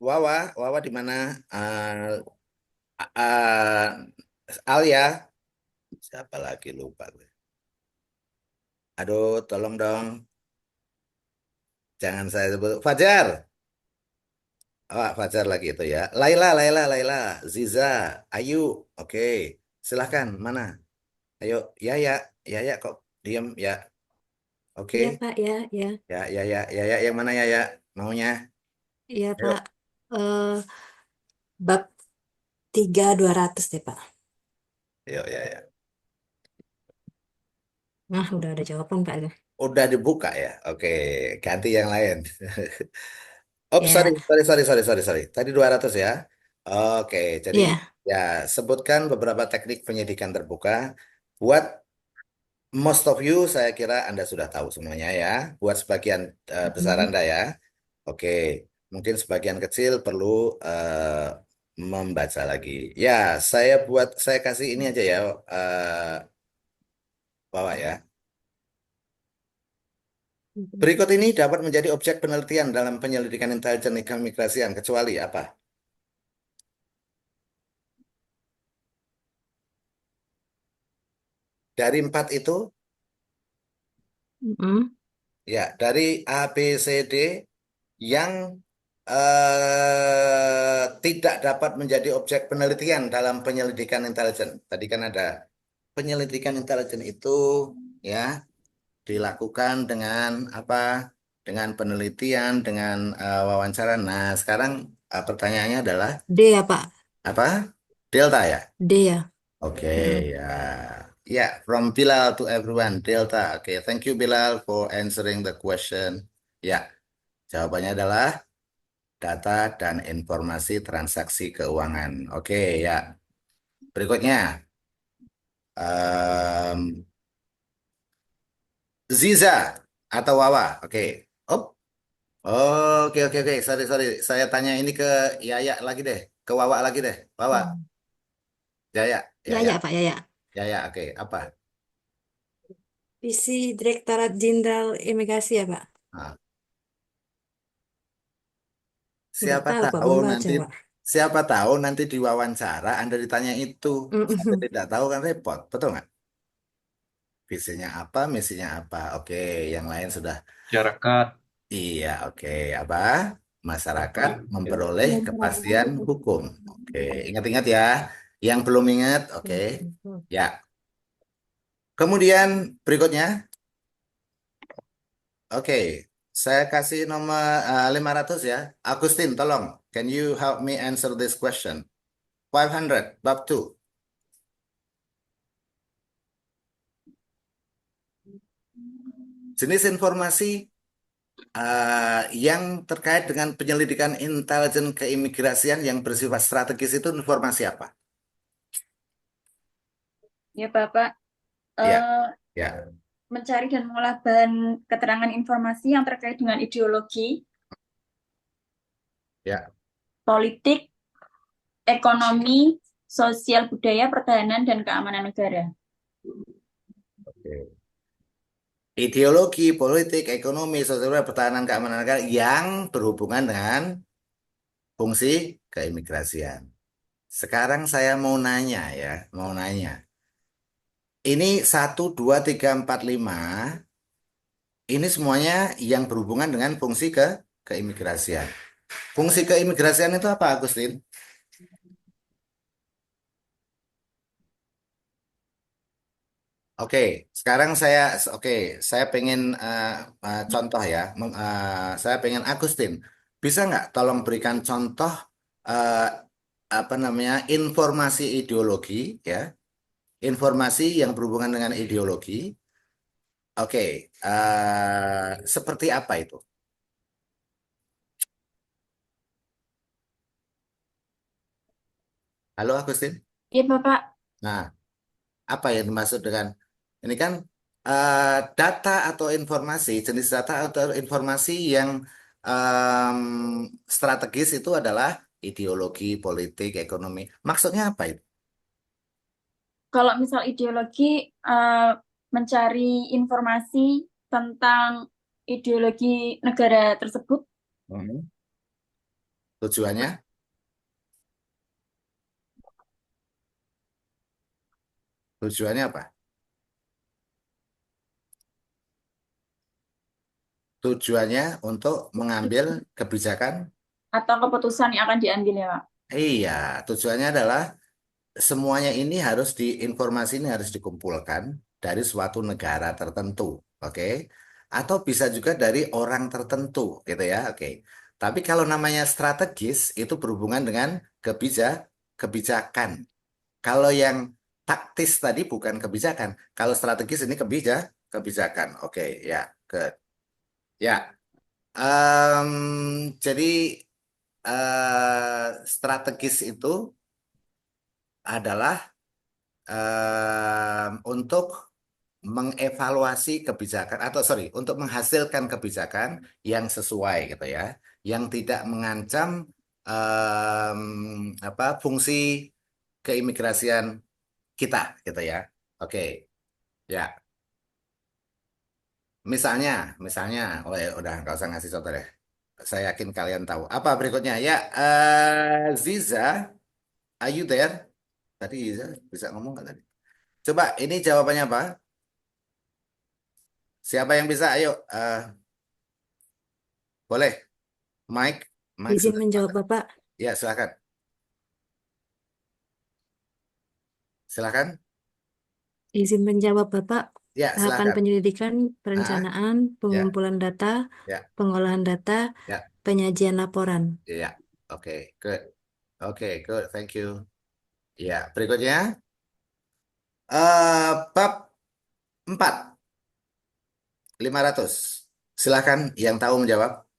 Wawa, Wawa di mana? Alia, siapa lagi lupa gue. Aduh, tolong dong, jangan saya sebut. Fajar, oh Fajar lagi itu ya. Laila, Ziza, Ayu, oke, silahkan. Mana? Ayo, ya, kok diam ya. Iya, Oke, Pak, ya, ya. ya, yang mana ya, maunya? Iya, Pak. Ayo, Eh, bab 3.200 deh, Pak. ya. Nah, udah ada jawaban, Pak. Itu. Udah dibuka ya. Oke, ganti yang lain. Oh, sorry, Ya, sorry. Tadi 200 ya. Oke, jadi iya. ya sebutkan beberapa teknik penyidikan terbuka. Buat most of you, saya kira Anda sudah tahu semuanya ya. Buat sebagian besar Mm. Anda ya. Oke, mungkin sebagian kecil perlu membaca lagi. Ya, saya kasih ini aja ya, bawa ya. Berikut ini dapat menjadi objek penelitian dalam penyelidikan intelijen keimigrasian, kecuali apa? Dari empat itu, Mm-mm. ya, dari A, B, C, D, yang tidak dapat menjadi objek penelitian dalam penyelidikan intelijen. Tadi kan ada penyelidikan intelijen itu, ya, dilakukan dengan apa? Dengan penelitian, dengan wawancara. Nah, sekarang pertanyaannya adalah D ya, Pak. apa? Delta ya? D ya. Oke, Mm-mm. ya. Ya, from Bilal to everyone, Delta. Oke, thank you Bilal for answering the question. Ya, jawabannya adalah data dan informasi transaksi keuangan. Oke, ya. Berikutnya, em, Ziza atau Wawa. Oke. Oh, oke. Sorry. Saya tanya ini ke Yaya lagi deh, ke Wawa lagi deh. Wawa, Hmm. Ya, Yaya, ya, Pak, ya, ya. Yaya. Oke, apa? Visi Direktorat Jenderal Imigrasi ya, Pak. Nah, Nggak siapa tahu, Pak, tahu belum baca, nanti Pak. siapa tahu nanti diwawancara Anda ditanya itu. Saya Mm-mm. tidak tahu kan repot, betul nggak? Visinya apa, misinya apa? Oke, yang lain sudah. Masyarakat. Iya, oke. Apa? Masyarakat memperoleh kepastian hukum. Oke, ingat-ingat ya. Yang belum ingat, oke. Ya. Kemudian berikutnya, oke. Saya kasih nomor 500 ya. Agustin, tolong. Can you help me answer this question? 500, bab 2. Jenis informasi yang terkait dengan penyelidikan intelijen keimigrasian yang bersifat strategis itu informasi apa? Ya, Bapak. Ya, Eh, ya, Mencari dan mengolah bahan keterangan informasi yang terkait dengan ideologi, ya. politik, ekonomi, sosial budaya, pertahanan, dan keamanan negara. Oke. Ideologi, politik, ekonomi, sosial, pertahanan, keamanan negara yang berhubungan dengan fungsi keimigrasian. Sekarang saya mau nanya ya, mau nanya. Ini 1, 2, 3, 4, 5. Ini semuanya yang berhubungan dengan fungsi keimigrasian. Fungsi keimigrasian itu apa, Agustin? Oke, sekarang oke, saya pengen contoh ya. Saya pengen Agustin, bisa nggak tolong berikan contoh eh, apa namanya informasi ideologi ya, informasi yang berhubungan dengan ideologi. Oke, seperti apa itu? Halo Agustin. Iya, Bapak. Nah, apa yang dimaksud dengan ini kan data atau informasi, jenis data atau informasi yang em, strategis itu adalah ideologi, politik, ekonomi. Maksudnya apa itu? Kalau misal ideologi, eh, mencari informasi tentang ideologi negara tersebut. Hmm. Tujuannya? Tujuannya apa? Tujuannya untuk mengambil kebijakan. Atau keputusan yang akan diambil ya, Pak. Iya, tujuannya adalah semuanya ini harus informasi ini harus dikumpulkan dari suatu negara tertentu, oke? Atau bisa juga dari orang tertentu, gitu ya, oke. Tapi kalau namanya strategis itu berhubungan dengan kebijakan. Kalau yang taktis tadi bukan kebijakan. Kalau strategis ini kebijakan, oke, ya, ke, ya. Jadi strategis itu adalah untuk mengevaluasi kebijakan atau sorry untuk menghasilkan kebijakan yang sesuai gitu ya, yang tidak mengancam apa fungsi keimigrasian kita gitu ya. Oke, ya. Misalnya, misalnya, oh ya, udah nggak usah ngasih contoh deh. Saya yakin kalian tahu. Apa berikutnya? Ya, Ziza, are you there? Tadi Ziza bisa ngomong nggak tadi? Coba, ini jawabannya apa? Siapa yang bisa? Ayo, boleh. Mike, Mike Izin sudah. menjawab Bapak. Ya, silakan. Silakan. Izin menjawab Bapak. Ya, Tahapan silakan. penyelidikan, Ah, perencanaan, ya, pengumpulan data, ya, pengolahan data, ya, penyajian laporan. ya. Oke, good. Oke, good. Thank you. Ya, berikutnya. Bab 4, 500. Silakan yang tahu menjawab.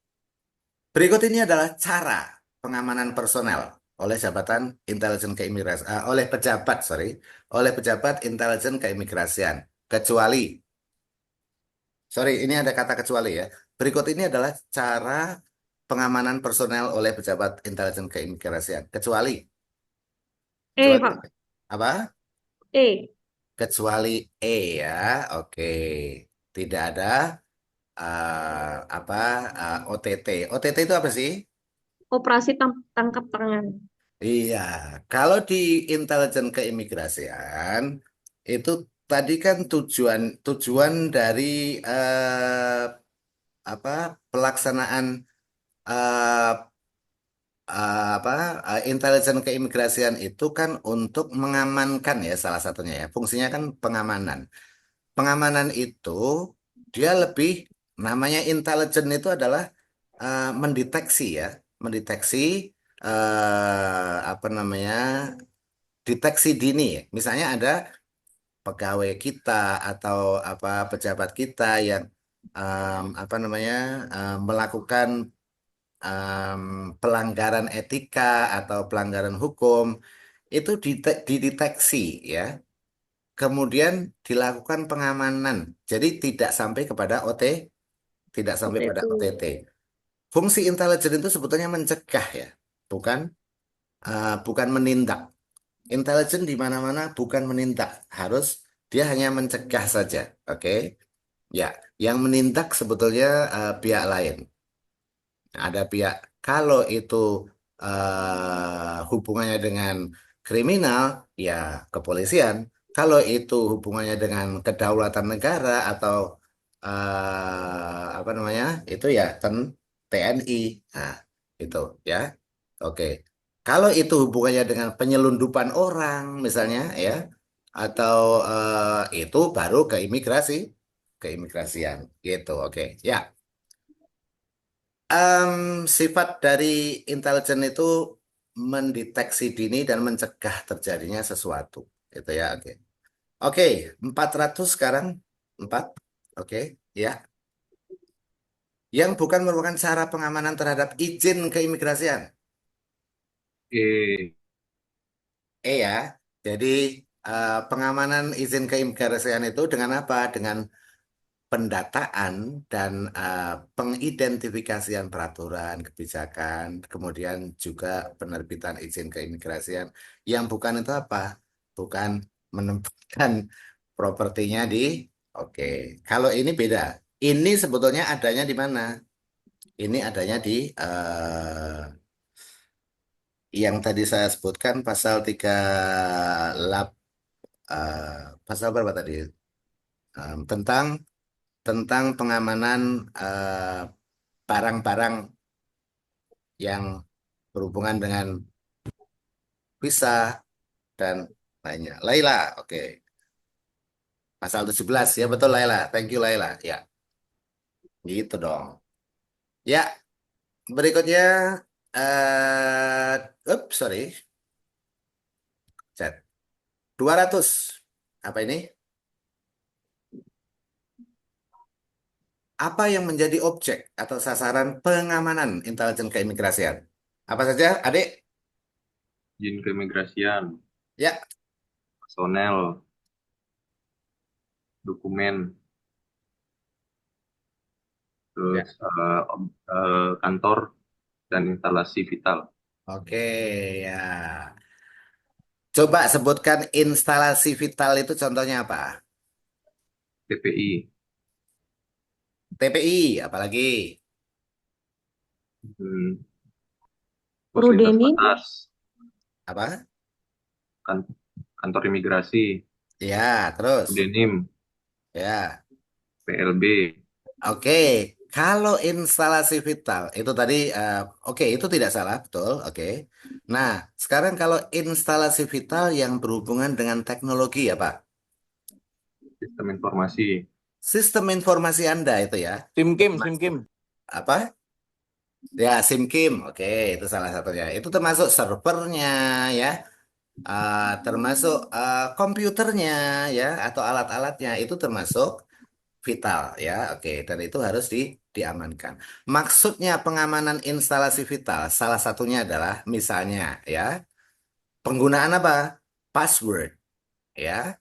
Berikut ini adalah cara pengamanan personel oleh Jabatan Intelijen Keimigrasian, oleh pejabat, sorry, oleh pejabat intelijen keimigrasian. Kecuali, sorry, ini ada kata kecuali ya. Berikut ini adalah cara pengamanan personel oleh pejabat intelijen keimigrasian. Kecuali, kecuali Pak. apa? E. Kecuali E ya. Oke, tidak ada apa OTT. OTT itu apa sih? Operasi tangkap tangan. Iya, kalau di intelijen keimigrasian itu tadi kan tujuan tujuan dari apa pelaksanaan eh, apa intelijen keimigrasian itu kan untuk mengamankan ya salah satunya ya fungsinya kan pengamanan. Pengamanan itu dia lebih namanya intelijen itu adalah mendeteksi ya, mendeteksi apa namanya deteksi dini. Misalnya ada pegawai kita atau apa pejabat kita yang apa namanya melakukan em, pelanggaran etika atau pelanggaran hukum itu dideteksi ya. Kemudian dilakukan pengamanan. Jadi tidak sampai kepada tidak sampai pada OTT. OTT. Fungsi intelijen itu sebetulnya mencegah ya, bukan bukan menindak. Intelijen di mana-mana bukan menindak, harus dia hanya mencegah saja. Oke, ya, yang menindak sebetulnya pihak lain. Ada pihak kalau itu hubungannya dengan kriminal, ya kepolisian. Kalau itu hubungannya dengan kedaulatan negara atau apa namanya, itu ya TNI. Nah, itu ya. Oke. Kalau itu hubungannya dengan penyelundupan orang, misalnya ya, atau itu baru keimigrasian, gitu. Oke, ya. Sifat dari intelijen itu mendeteksi dini dan mencegah terjadinya sesuatu. Itu ya, oke. Oke, 400 sekarang. 4. Oke, ya. Yang bukan merupakan cara pengamanan terhadap izin keimigrasian. E. Ya. Jadi pengamanan izin keimigrasian itu dengan apa? Dengan pendataan dan pengidentifikasian peraturan, kebijakan, kemudian juga penerbitan izin keimigrasian. Yang bukan itu apa? Bukan menempatkan propertinya di. Oke, kalau ini beda. Ini sebetulnya adanya di mana? Ini adanya di yang tadi saya sebutkan pasal 38, pasal berapa tadi? Tentang pengamanan barang-barang yang berhubungan dengan visa dan lainnya. Laila, oke. Pasal 17, ya betul Laila. Thank you Laila. Ya, gitu dong. Ya, berikutnya, sorry, chat. 200. Apa ini? Apa yang menjadi objek atau sasaran pengamanan intelijen keimigrasian? Apa saja, adik? Izin keimigrasian, Ya, personel, dokumen, ya. terus kantor dan instalasi vital. Oke, ya. Coba sebutkan instalasi vital itu contohnya apa? TPI, TPI, apalagi? hmm, pos lintas Rudenim, batas, Apa? kan, kantor imigrasi, Ya, terus. Udenim, Ya, PLB, oke. Kalau instalasi vital itu tadi, oke, itu tidak salah, betul. Oke. Nah, sekarang kalau instalasi vital yang berhubungan dengan teknologi ya, Pak? sistem informasi, Sistem informasi Anda itu ya. Simkim, Termasuk Simkim. apa? Ya, SIMKIM. Oke, itu salah satunya. Itu termasuk servernya ya. Termasuk komputernya ya atau alat-alatnya itu termasuk vital ya. Oke, dan itu harus diamankan. Maksudnya pengamanan instalasi vital salah satunya adalah misalnya ya, penggunaan apa? Password ya,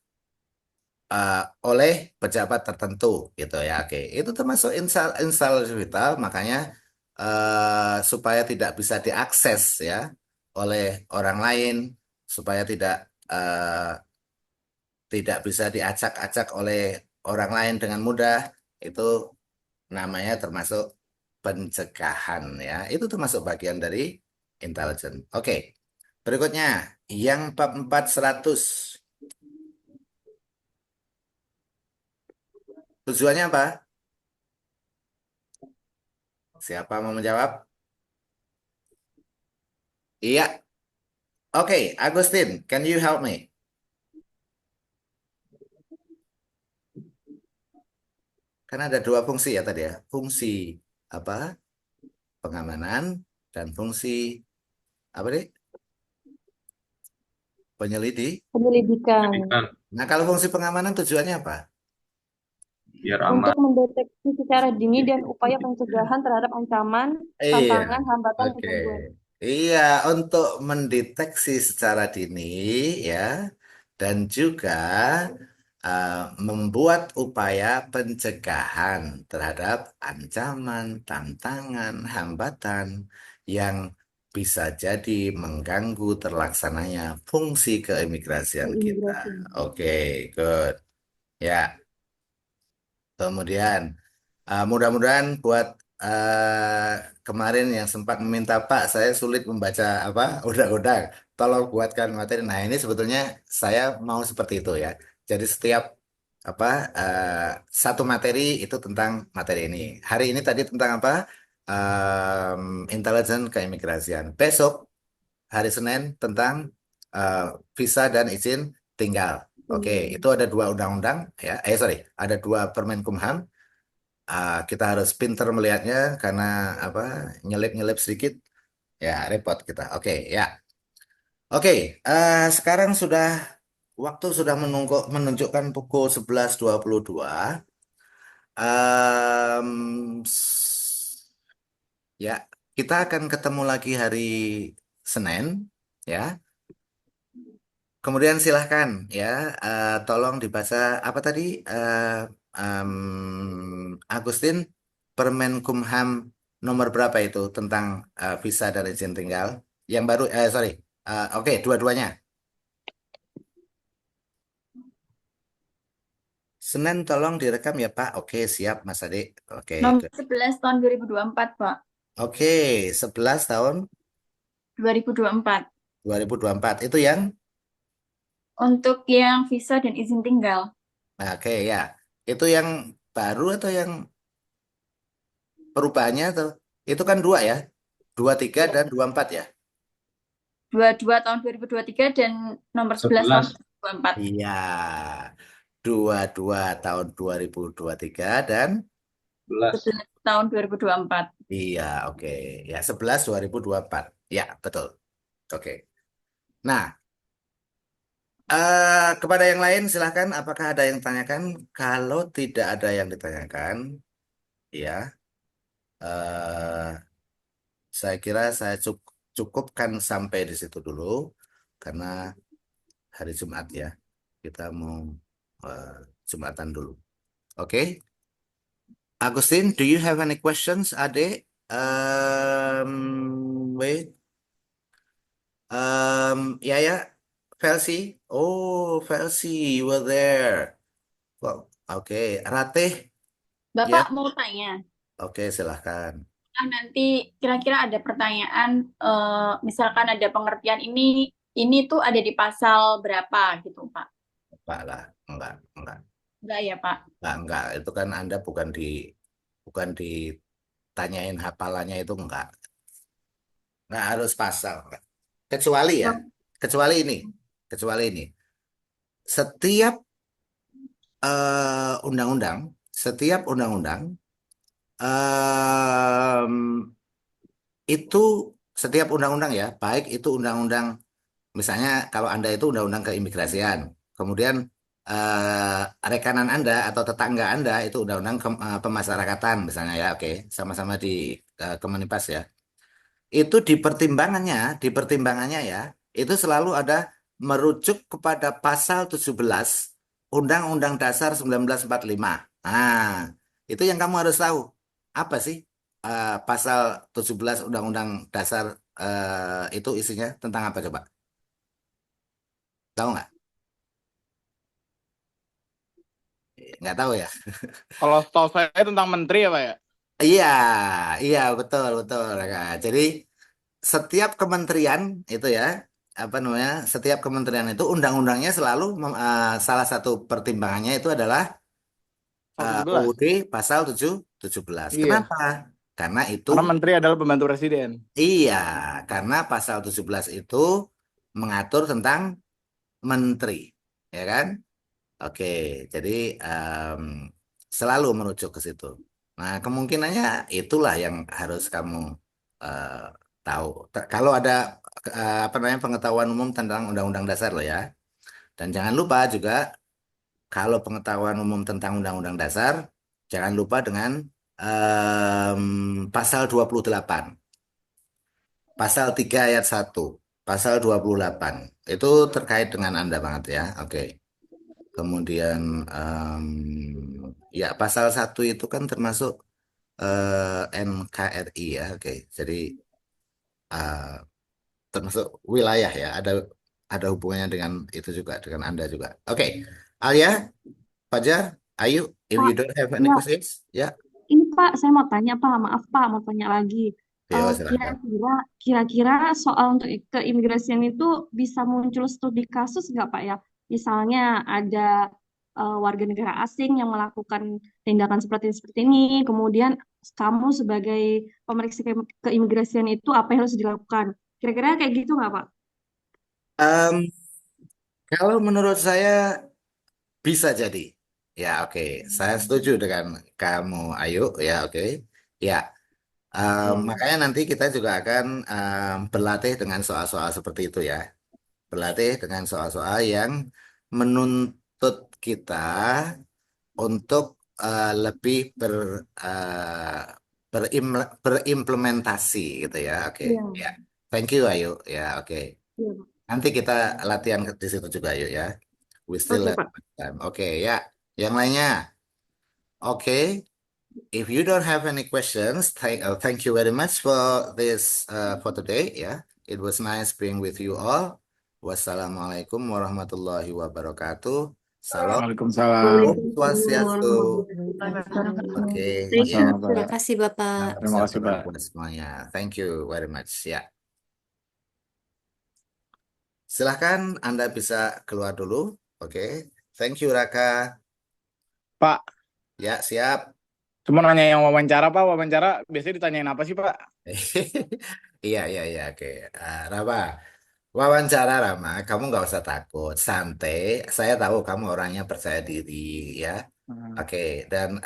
eh, oleh pejabat tertentu gitu ya. Oke, itu termasuk instalasi vital, makanya supaya tidak bisa diakses ya oleh orang lain, supaya eh, tidak bisa diacak-acak oleh orang lain dengan mudah, itu namanya termasuk pencegahan ya. Itu termasuk bagian dari intelijen. Oke, berikutnya yang bab 400. Tujuannya apa? Siapa mau menjawab? Iya. Oke, Agustin, can you help me? Karena ada dua fungsi ya tadi ya. Fungsi apa? Pengamanan dan fungsi apa nih? penyelidikan pendidikan, Nah, kalau fungsi pengamanan tujuannya apa? biar untuk aman, mendeteksi secara dini dan upaya pencegahan terhadap ancaman, Iya, tantangan, hambatan, dan oke. gangguan. Iya, untuk mendeteksi secara dini ya, dan juga uh, membuat upaya pencegahan terhadap ancaman, tantangan, hambatan yang bisa jadi mengganggu terlaksananya fungsi keimigrasian kita. Keimigrasian. Oke, good. Ya, kemudian. Mudah-mudahan buat kemarin yang sempat meminta Pak, saya sulit membaca apa undang-undang. Tolong buatkan materi. Nah, ini sebetulnya saya mau seperti itu ya. Jadi setiap apa satu materi itu tentang materi ini. Hari ini tadi tentang apa? Intelijen keimigrasian. Besok hari Senin tentang eh, visa dan izin tinggal. Oke, itu ada dua undang-undang ya. Sorry, ada dua Permenkumham. Kita harus pinter melihatnya karena apa nyelip-nyelip sedikit ya repot kita. Oke ya. Oke, sekarang waktu sudah menunjukkan pukul 11.22. Ya, kita akan ketemu lagi hari Senin ya. Kemudian silahkan ya, tolong dibaca apa tadi Agustin, Permen Kumham nomor berapa itu tentang visa dan izin tinggal? Yang baru, sorry, oke, dua-duanya. Senin tolong direkam ya Pak. Oke, siap Mas Ade. Oke, Nomor 11 tahun 2024, Pak. oke, 11 tahun 2024. 2024 itu yang, Untuk yang visa dan izin tinggal. oke ya, itu yang baru atau yang perubahannya atau itu kan dua ya, 23 dan 24 ya. 22 tahun 2023 dan nomor 11 tahun 11. 2024. Iya, 22 tahun 2023 dan 11. 11 tahun 2024. iya, oke. Ya, 11 2024. Ya, betul. Oke. Nah, kepada yang lain silahkan apakah ada yang ditanyakan? Kalau tidak ada yang ditanyakan, ya, eh, saya kira saya cukupkan sampai di situ dulu karena hari Jumat ya. Kita mau eh, Jumatan dulu. Oke. Agustin, do you have any questions, Ade? Wait. Ya ya, Felsi. Oh, Felsi, you were there. Wow. Oke, Ratih. Ya, Bapak mau tanya, oke, silahkan. nanti kira-kira ada pertanyaan, misalkan ada pengertian ini tuh ada di pasal berapa gitu, Pak? Enggak lah, enggak. Enggak ya, Pak? Enggak. Itu kan Anda bukan ditanyain hafalannya itu enggak. Enggak harus pasal. Enggak. Kecuali ya, Oh, kecuali ini, kecuali ini. Setiap undang-undang, setiap undang-undang em, itu setiap undang-undang ya, baik itu undang-undang misalnya kalau Anda itu undang-undang keimigrasian, kemudian rekanan Anda atau tetangga Anda itu undang-undang pemasyarakatan misalnya ya, oke, sama-sama di Kemenpas ya. Itu di pertimbangannya ya, itu selalu ada merujuk kepada pasal 17 Undang-Undang Dasar 1945. Nah, itu yang kamu harus tahu. Apa sih pasal 17 Undang-Undang Dasar itu isinya tentang apa coba? Tahu nggak? Nggak tahu ya? Kalau setahu saya tentang menteri ya Pak ya? Iya, iya betul betul. Nah, jadi setiap kementerian itu ya, apa namanya? Setiap kementerian itu undang-undangnya selalu salah satu pertimbangannya itu adalah Pasal 17. UUD pasal 17. Iya, Kenapa? Karena itu karena menteri adalah pembantu presiden. iya, karena pasal 17 itu mengatur tentang menteri, ya kan? Oke, jadi em, selalu merujuk ke situ. Nah, kemungkinannya itulah yang harus kamu eh, tahu. Kalau ada apa namanya pengetahuan umum tentang Undang-Undang Dasar loh ya. Dan jangan lupa juga kalau pengetahuan umum tentang Undang-Undang Dasar, jangan lupa dengan pasal 28, pasal 3 ayat 1, pasal 28. Itu terkait dengan Anda banget ya. Oke. Kemudian ya pasal 1 itu kan termasuk NKRI ya. Oke. Jadi eh, termasuk wilayah ya. Ada hubungannya dengan itu juga dengan Anda juga. Oke. Alia, Fajar, Ayu, if you Pak, don't have any ya, questions, ya. ini Pak, saya mau tanya Pak, maaf Pak, mau tanya lagi. Yo, silahkan. Kira-kira soal untuk keimigrasian itu bisa muncul studi kasus nggak Pak ya? Misalnya ada warga negara asing yang melakukan tindakan seperti ini, kemudian kamu sebagai pemeriksa keimigrasian itu apa yang harus dilakukan? Kira-kira kayak gitu nggak Pak? Em, kalau menurut saya bisa jadi. Ya, oke. Saya setuju dengan kamu, Ayu. Ya, oke. Ya, Ya. makanya nanti kita juga akan berlatih dengan soal-soal seperti itu ya. Berlatih dengan soal-soal yang menuntut kita untuk lebih eh, berimplementasi gitu ya. Oke. Iya, Ya. Thank you, Ayu. Ya, oke. iya, Pak. Nanti kita latihan di situ juga, Ayu ya. We still Oke have Pak. time. Oke, ya. Yang lainnya. Okay. If you don't have any questions, thank you very much for this for today. Yeah, it was nice being with you all. Wassalamualaikum warahmatullahi wabarakatuh. Salam Waalaikumsalam. Om Swastiastu. Oke, Thank ya. you. Sama-sama, Terima Pak. kasih Bapak. Terima kasih, Pak. Buat semuanya. Thank you very much. Ya, silahkan Anda bisa keluar dulu. Oke, thank you Raka. Pak, Ya, siap. cuma nanya yang wawancara, Pak. Wawancara biasanya ditanyain apa sih, Pak? Iya, iya, iya. Oke, Rama. Wawancara Rama, kamu nggak usah takut, santai. Saya tahu kamu orangnya percaya diri, ya. Hmm. Oke, dan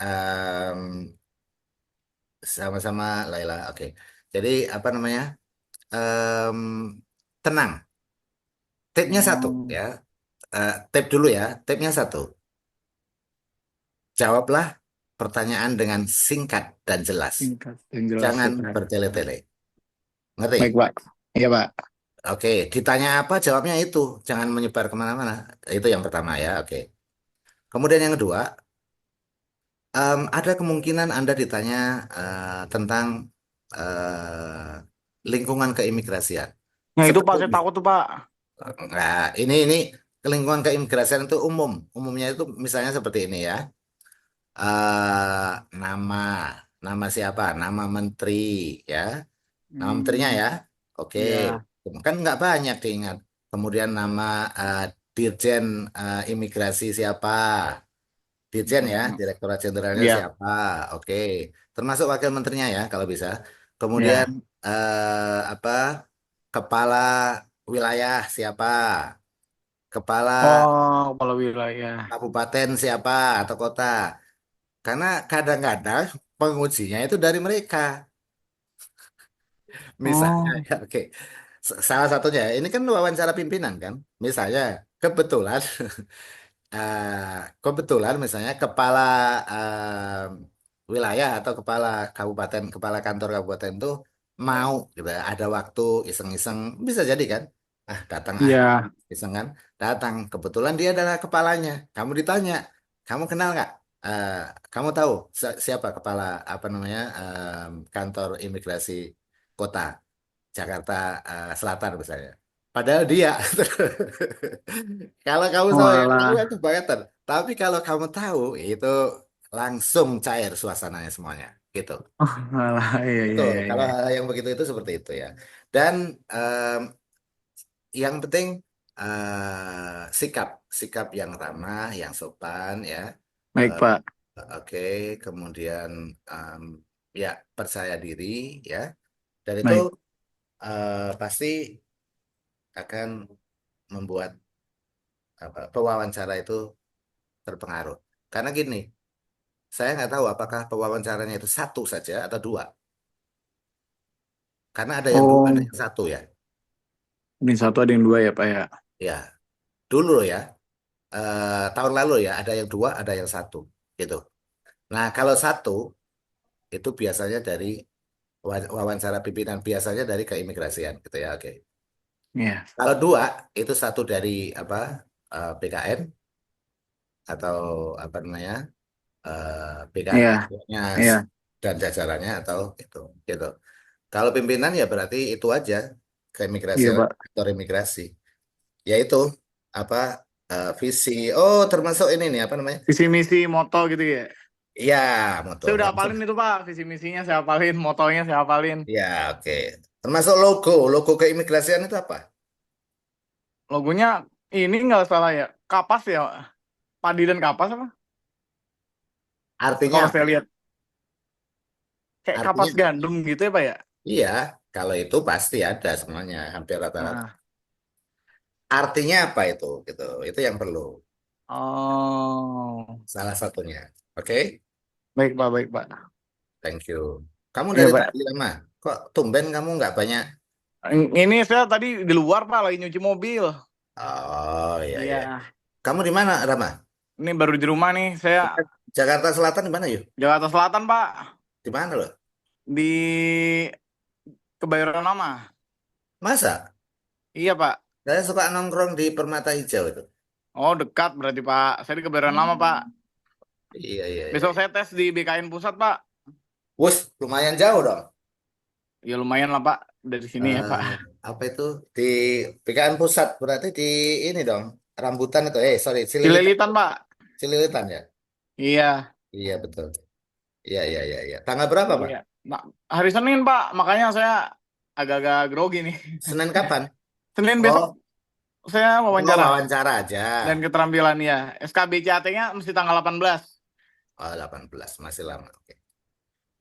sama-sama Laila. Oke, jadi apa namanya? Em, tenang. Tipnya satu, Hmm. ya. Tip dulu ya. Tipnya satu. Jawablah pertanyaan dengan singkat dan jelas. Singkat dan jelas, Jangan Pak. bertele-tele. Ngerti? Baik, Pak. Iya, Pak. Oke, ditanya apa jawabnya itu. Jangan menyebar kemana-mana. Itu yang pertama ya. Oke. Kemudian yang kedua. Ada kemungkinan Anda ditanya tentang eh, lingkungan keimigrasian. Nah, itu Pak, Seperti saya takut tuh, Pak. nah, ini lingkungan keimigrasian itu umum. Umumnya itu misalnya seperti ini ya. Eh, nama nama siapa? Nama menteri ya. Nama menterinya ya. Oke. Ya. Kan nggak banyak diingat. Kemudian nama eh, Dirjen Imigrasi siapa? Dirjen ya, Direktorat Jenderalnya Iya. siapa? Oke, termasuk wakil menterinya ya kalau bisa. Kemudian Ya. apa? Kepala wilayah siapa? Kepala Oh, kepala wilayah. kabupaten siapa atau kota? Karena kadang-kadang pengujinya itu dari mereka. Misalnya, Oh. ya, oke. Salah satunya, ini kan wawancara pimpinan kan. Misalnya, kebetulan kebetulan misalnya kepala wilayah atau kepala kabupaten, kepala kantor kabupaten itu mau gitu ya, ada waktu iseng-iseng bisa jadi kan, datang Iya. iseng kan, datang kebetulan dia adalah kepalanya, kamu ditanya, kamu kenal nggak? Eh, Kamu tahu siapa kepala apa namanya kantor imigrasi kota Jakarta Selatan misalnya. Padahal dia, kalau kamu sama yang tahu Walah. itu kebangetan. Tapi kalau kamu tahu, itu langsung cair suasananya semuanya, gitu. Oh, walah. Iya, iya, Betul. iya, Kalau iya. hal yang begitu itu seperti itu ya. Dan yang penting sikap, sikap yang ramah, yang sopan ya. Baik, Eh, Pak. Oke, kemudian ya percaya diri ya. Dan itu Baik. pasti akan membuat pewawancara itu terpengaruh. Karena gini, saya nggak tahu apakah pewawancaranya itu satu saja atau dua. Karena ada yang dua, ada Oh, yang satu ya. ini satu ada yang dua ya, Pak ya. Ya, dulu ya, tahun lalu ya, ada yang dua, ada yang satu, gitu. Nah, kalau satu itu biasanya dari wawancara pimpinan, biasanya dari keimigrasian, gitu ya. Oke. Iya. Kalau dua itu satu dari apa BKN atau apa namanya Iya. BKN-nya Iya. dan jajarannya atau itu, gitu. Kalau pimpinan ya berarti itu aja Iya, keimigrasian Pak. atau imigrasi. Yaitu apa visi. Oh, termasuk ini nih apa namanya? Visi misi moto gitu ya. Iya, moto. Saya udah hafalin itu, Pak. Visi misinya saya hafalin, motonya saya hafalin. Ya, oke. Termasuk logo. Logo keimigrasian itu apa? Logonya ini nggak salah ya. Kapas ya, Pak. Padi dan kapas apa? Artinya Kalau apa? saya lihat kayak Artinya kapas gandum gitu ya, Pak ya. iya, kalau itu pasti ada semuanya, hampir rata-rata. Nah. Artinya apa itu? Gitu. Itu yang perlu. Oh. Salah satunya. Oke? Baik, Pak, baik, Pak. Thank you. Kamu Iya, dari Pak. tadi lama. Kok tumben kamu nggak banyak? Ini saya tadi di luar, Pak, lagi nyuci mobil. Oh, iya, Iya. iya. Kamu di mana, Rama? Ini baru di rumah nih. Saya Jakarta Selatan di mana, yuk? Jakarta Selatan, Pak. Di mana loh? Di Kebayoran Lama. Masa? Iya, Pak. Saya suka nongkrong di Permata Hijau itu. Oh, dekat berarti, Pak. Saya di Kebayoran Lama, Pak. Iya, iya, iya. Besok saya tes di BKN Pusat, Pak. Wus, lumayan jauh dong. Ya lumayan lah, Pak. Dari sini ya, Pak. Apa itu? Di PKN Pusat, berarti di ini dong. Rambutan itu, sorry, Cililitan. Cililitan, Pak. Cililitan ya? Iya. Iya, betul. Iya, iya, iya, iya. Tanggal berapa, Pak? Iya. Nah, hari Senin, Pak. Makanya saya agak-agak grogi nih. Senin kapan? Senin besok Oh, saya oh, wawancara. wawancara aja. Dan keterampilan ya. SKB CAT-nya mesti tanggal 18. Oh, 18, masih lama. Oke.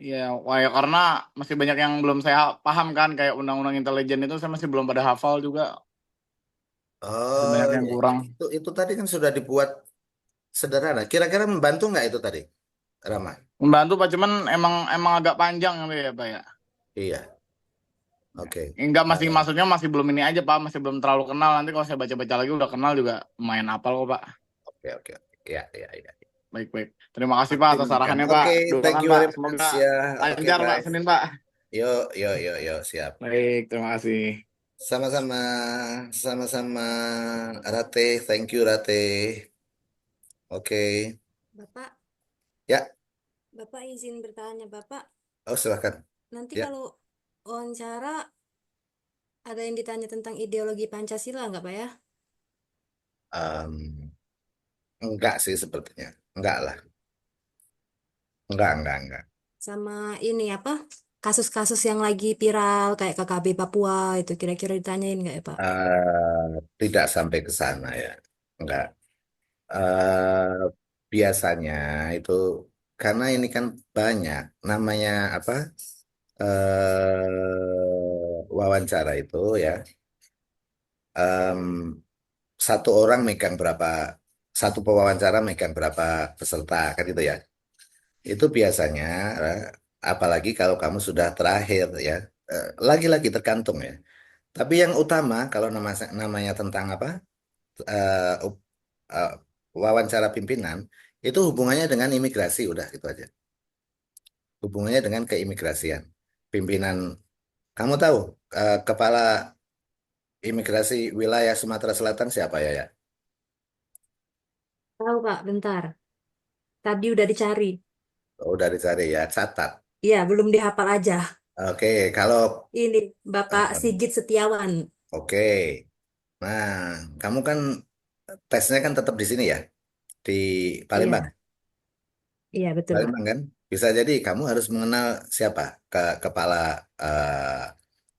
Iya, wah ya karena masih banyak yang belum saya paham kan. Kayak undang-undang intelijen itu saya masih belum pada hafal juga. Masih Oh, banyak yang ya, kurang. itu tadi kan sudah dibuat sederhana. Kira-kira membantu nggak itu tadi, Rama? Membantu, Pak. Cuman emang agak panjang gitu ya, Pak ya. Iya, oke. Enggak, masih Eh, maksudnya masih belum ini aja, Pak. Masih belum terlalu kenal. Nanti kalau saya baca-baca lagi udah kenal juga lumayan hafal kok, Pak. oke, oke, oke. Ya, ya, ya. Baik-baik. Terima kasih, Pak, atas Pendidikan. arahannya, Pak. Oke, thank Doakan, you Pak. very Semoga much ya. Oke, lancar, Pak, bye. Senin, Pak. Yuk, yuk, yuk, yuk, siap. Baik, terima kasih. Sama-sama, sama-sama, Rate. Thank you, Rate. Oke, Bapak, ya. Bapak izin bertanya, Bapak. Oh, silakan. Nanti Ya, kalau wawancara ada yang ditanya tentang ideologi Pancasila nggak, Pak ya? em, enggak sih sepertinya. Enggak lah. Enggak. Sama ini apa? Kasus-kasus yang lagi viral kayak KKB Papua itu kira-kira ditanyain nggak ya, Pak? Tidak sampai ke sana ya. Enggak. eh Biasanya itu karena ini kan banyak namanya apa wawancara itu ya, em, satu orang megang berapa, satu pewawancara megang berapa peserta kan itu ya. Itu biasanya eh, apalagi kalau kamu sudah terakhir ya, lagi-lagi tergantung ya. Tapi yang utama kalau namanya tentang apa, eh, eh, wawancara pimpinan itu hubungannya dengan imigrasi, udah gitu aja. Hubungannya dengan keimigrasian. Pimpinan, kamu tahu kepala imigrasi wilayah Sumatera Selatan siapa ya ya? Tahu, Pak, bentar. Tadi udah dicari. Oh, udah dicari ya, catat. Iya, belum dihafal aja. Oke, kalau Ini Bapak em, Sigit Setiawan. oke. Nah, kamu kan tesnya kan tetap di sini ya, di Palembang. Iya, iya betul, Pak. Palembang kan? Bisa jadi kamu harus mengenal siapa kepala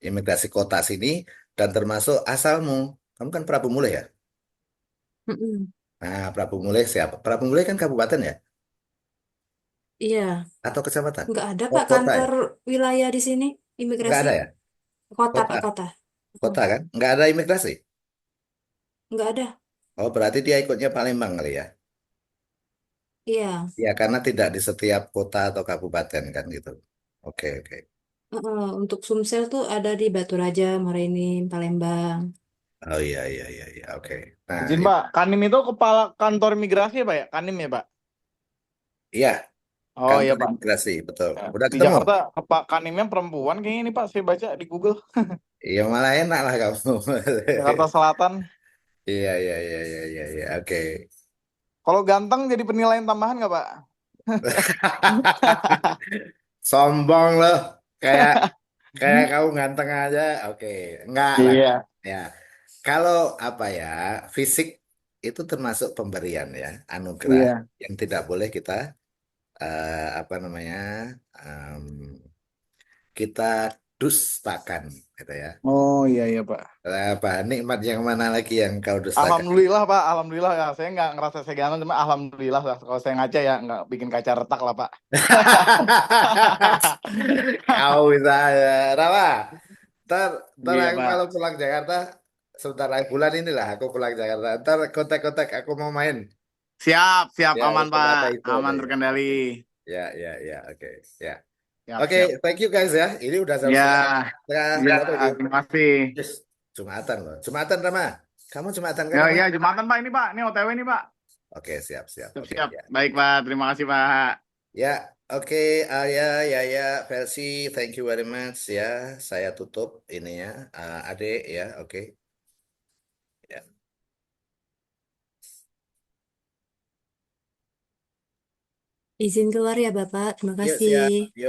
imigrasi kota sini dan termasuk asalmu. Kamu kan Prabu Mulih ya? Mm-mm. Nah, Prabu Mulih siapa? Prabu Mulih kan kabupaten ya? Iya, Atau kecamatan? nggak ada Oh, Pak kota ya? kantor wilayah di sini, Nggak imigrasi. ada ya? Kota, Kota, Pak, kota. Mm, kota kan? Nggak ada imigrasi? nggak ada. Oh, berarti dia ikutnya Palembang kali ya? Iya, Ya, karena tidak di setiap kota atau kabupaten kan gitu. Oke, oke. untuk Sumsel tuh ada di Baturaja, Morenin, Palembang. Oh iya, iya, iya, iya. Oke. Nah, Izin, Pak. Kanim itu kepala kantor imigrasi ya, Pak ya? Kanim ya, Pak? iya, Oh iya, kantor Pak. imigrasi, betul. Ya. Udah Di ketemu? Jakarta, Pak Kanimnya perempuan kayaknya ini, Pak. Saya baca di Google. Iya, malah enak lah kamu. Jakarta Selatan. Iya, iya, iya, iya, iya, iya. Oke. Kalau ganteng jadi penilaian tambahan nggak, Pak? Sombong loh. Kayak kayak kamu ganteng aja. Oke, enggak lah. Iya. Ya. Kalau apa ya, fisik itu termasuk pemberian ya, anugerah Iya. yang tidak boleh kita apa namanya, em, kita dustakan, gitu ya. Oh iya, iya, Pak. Apa nikmat yang mana lagi yang kau dustakan? Alhamdulillah, Pak. Alhamdulillah ya. Saya nggak ngerasa saya ganteng, cuma alhamdulillah lah. Kalau saya ngaca ya nggak bikin kaca retak lah, Pak. Kau bisa ya, Rawa. Ntar, ntar Iya, aku Pak. kalau pulang Jakarta, sebentar lagi bulan inilah aku pulang Jakarta. Ntar kontak-kontak aku mau main. Siap, siap, Ya, aman, betul Pak. kata itu Aman deh. terkendali. Ya, ya, ya, oke, ya. Siap, Oke, siap. thank you guys ya. Ini udah jam Ya, setengah ya, berapa ini? terima kasih. Yes, Jumatan loh. Jumatan Rama. Kamu Jumatan kan Ya, Rama? ya, Jumatan, Pak. Ini, Pak. Ini OTW nih, Pak. Oke, siap, siap. Siap, Oke, siap. ya. Baik, Pak. Terima kasih, Pak. Ya, oke, ya, ya, ya, Versi, thank you very much ya. Saya tutup ini ya, Ade ya, oke. Ya. Izin keluar ya Bapak. Terima Yuk, siap. kasih. Yuk.